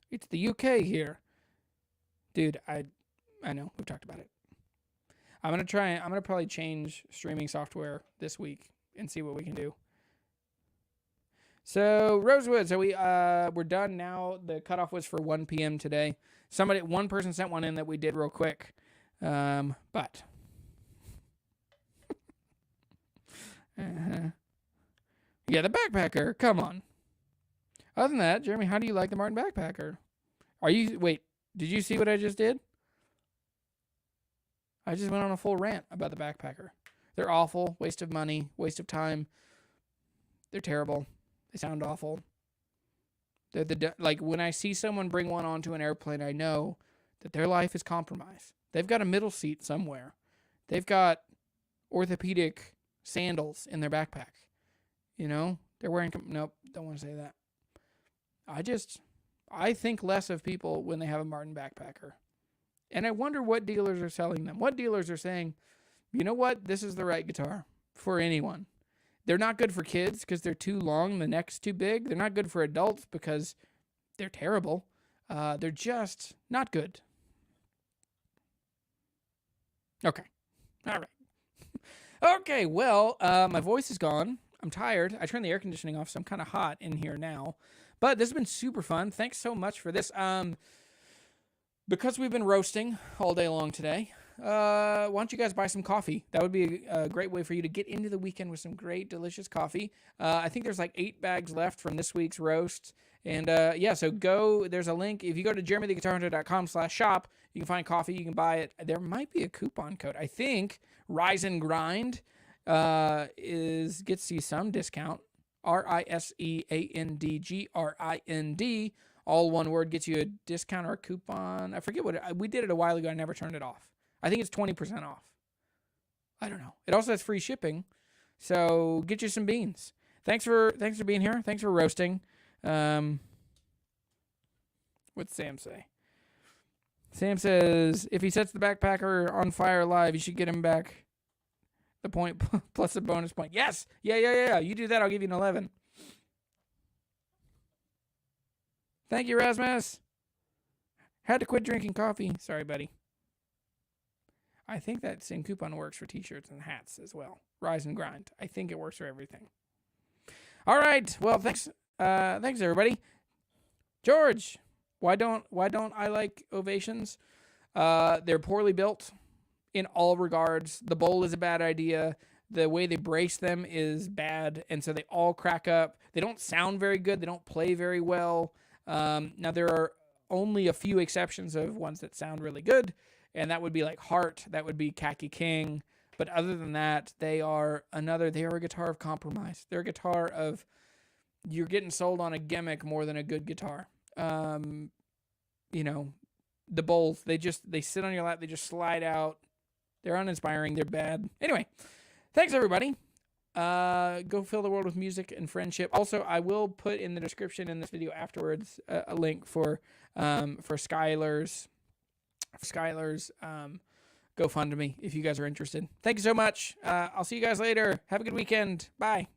It's the UK here. Dude, I know, we've talked about it. I'm going to probably change streaming software this week and see what we can do. So, Rosewood, so we're done now. The cutoff was for 1 p.m. today. One person sent one in that we did real quick. But. Yeah, the Backpacker, come on. Other than that, Jeremy, how do you like the Martin Backpacker? Wait, did you see what I just did? I just went on a full rant about the Backpacker. They're awful, waste of money, waste of time. They're terrible. They sound awful. Like when I see someone bring one onto an airplane, I know that their life is compromised. They've got a middle seat somewhere. They've got orthopedic sandals in their backpack. You know, they're wearing. Nope, don't want to say that. I think less of people when they have a Martin Backpacker. And I wonder what dealers are selling them. What dealers are saying, you know what, this is the right guitar for anyone. They're not good for kids because they're too long, the neck's too big. They're not good for adults because they're terrible. They're just not good. Okay. All right. Okay, well, my voice is gone. I'm tired. I turned the air conditioning off, so I'm kind of hot in here now. But this has been super fun. Thanks so much for this. Because we've been roasting all day long today, why don't you guys buy some coffee? That would be a great way for you to get into the weekend with some great, delicious coffee. I think there's like 8 bags left from this week's roast. And yeah, so there's a link. If you go to jeremytheguitarhunter.com/shop, you can find coffee. You can buy it. There might be a coupon code. I think Rise and Grind gets you some discount. RISEANDGRIND, all one word, gets you a discount or a coupon. I forget we did it a while ago. I never turned it off. I think it's 20% off. I don't know. It also has free shipping. So get you some beans. Thanks for being here. Thanks for roasting. What's Sam say? Sam says, if he sets the backpacker on fire live, you should get him back the point plus a bonus point. Yes. Yeah. You do that, I'll give you an 11. Thank you, Rasmus. Had to quit drinking coffee. Sorry, buddy. I think that same coupon works for t-shirts and hats as well. Rise and Grind. I think it works for everything. All right. Well, thanks. Thanks, everybody. George, why don't I like ovations? They're poorly built in all regards. The bowl is a bad idea. The way they brace them is bad, and so they all crack up. They don't sound very good. They don't play very well. Now, there are only a few exceptions of ones that sound really good, and that would be like Heart. That would be Khaki King. But other than that, they are a guitar of compromise. They're a guitar of, you're getting sold on a gimmick more than a good guitar. The bowls, they sit on your lap. They just slide out. They're uninspiring. They're bad. Anyway, thanks, everybody. Go fill the world with music and friendship. Also, I will put in the description in this video afterwards a link for Skylar's GoFundMe if you guys are interested. Thank you so much. I'll see you guys later. Have a good weekend. Bye.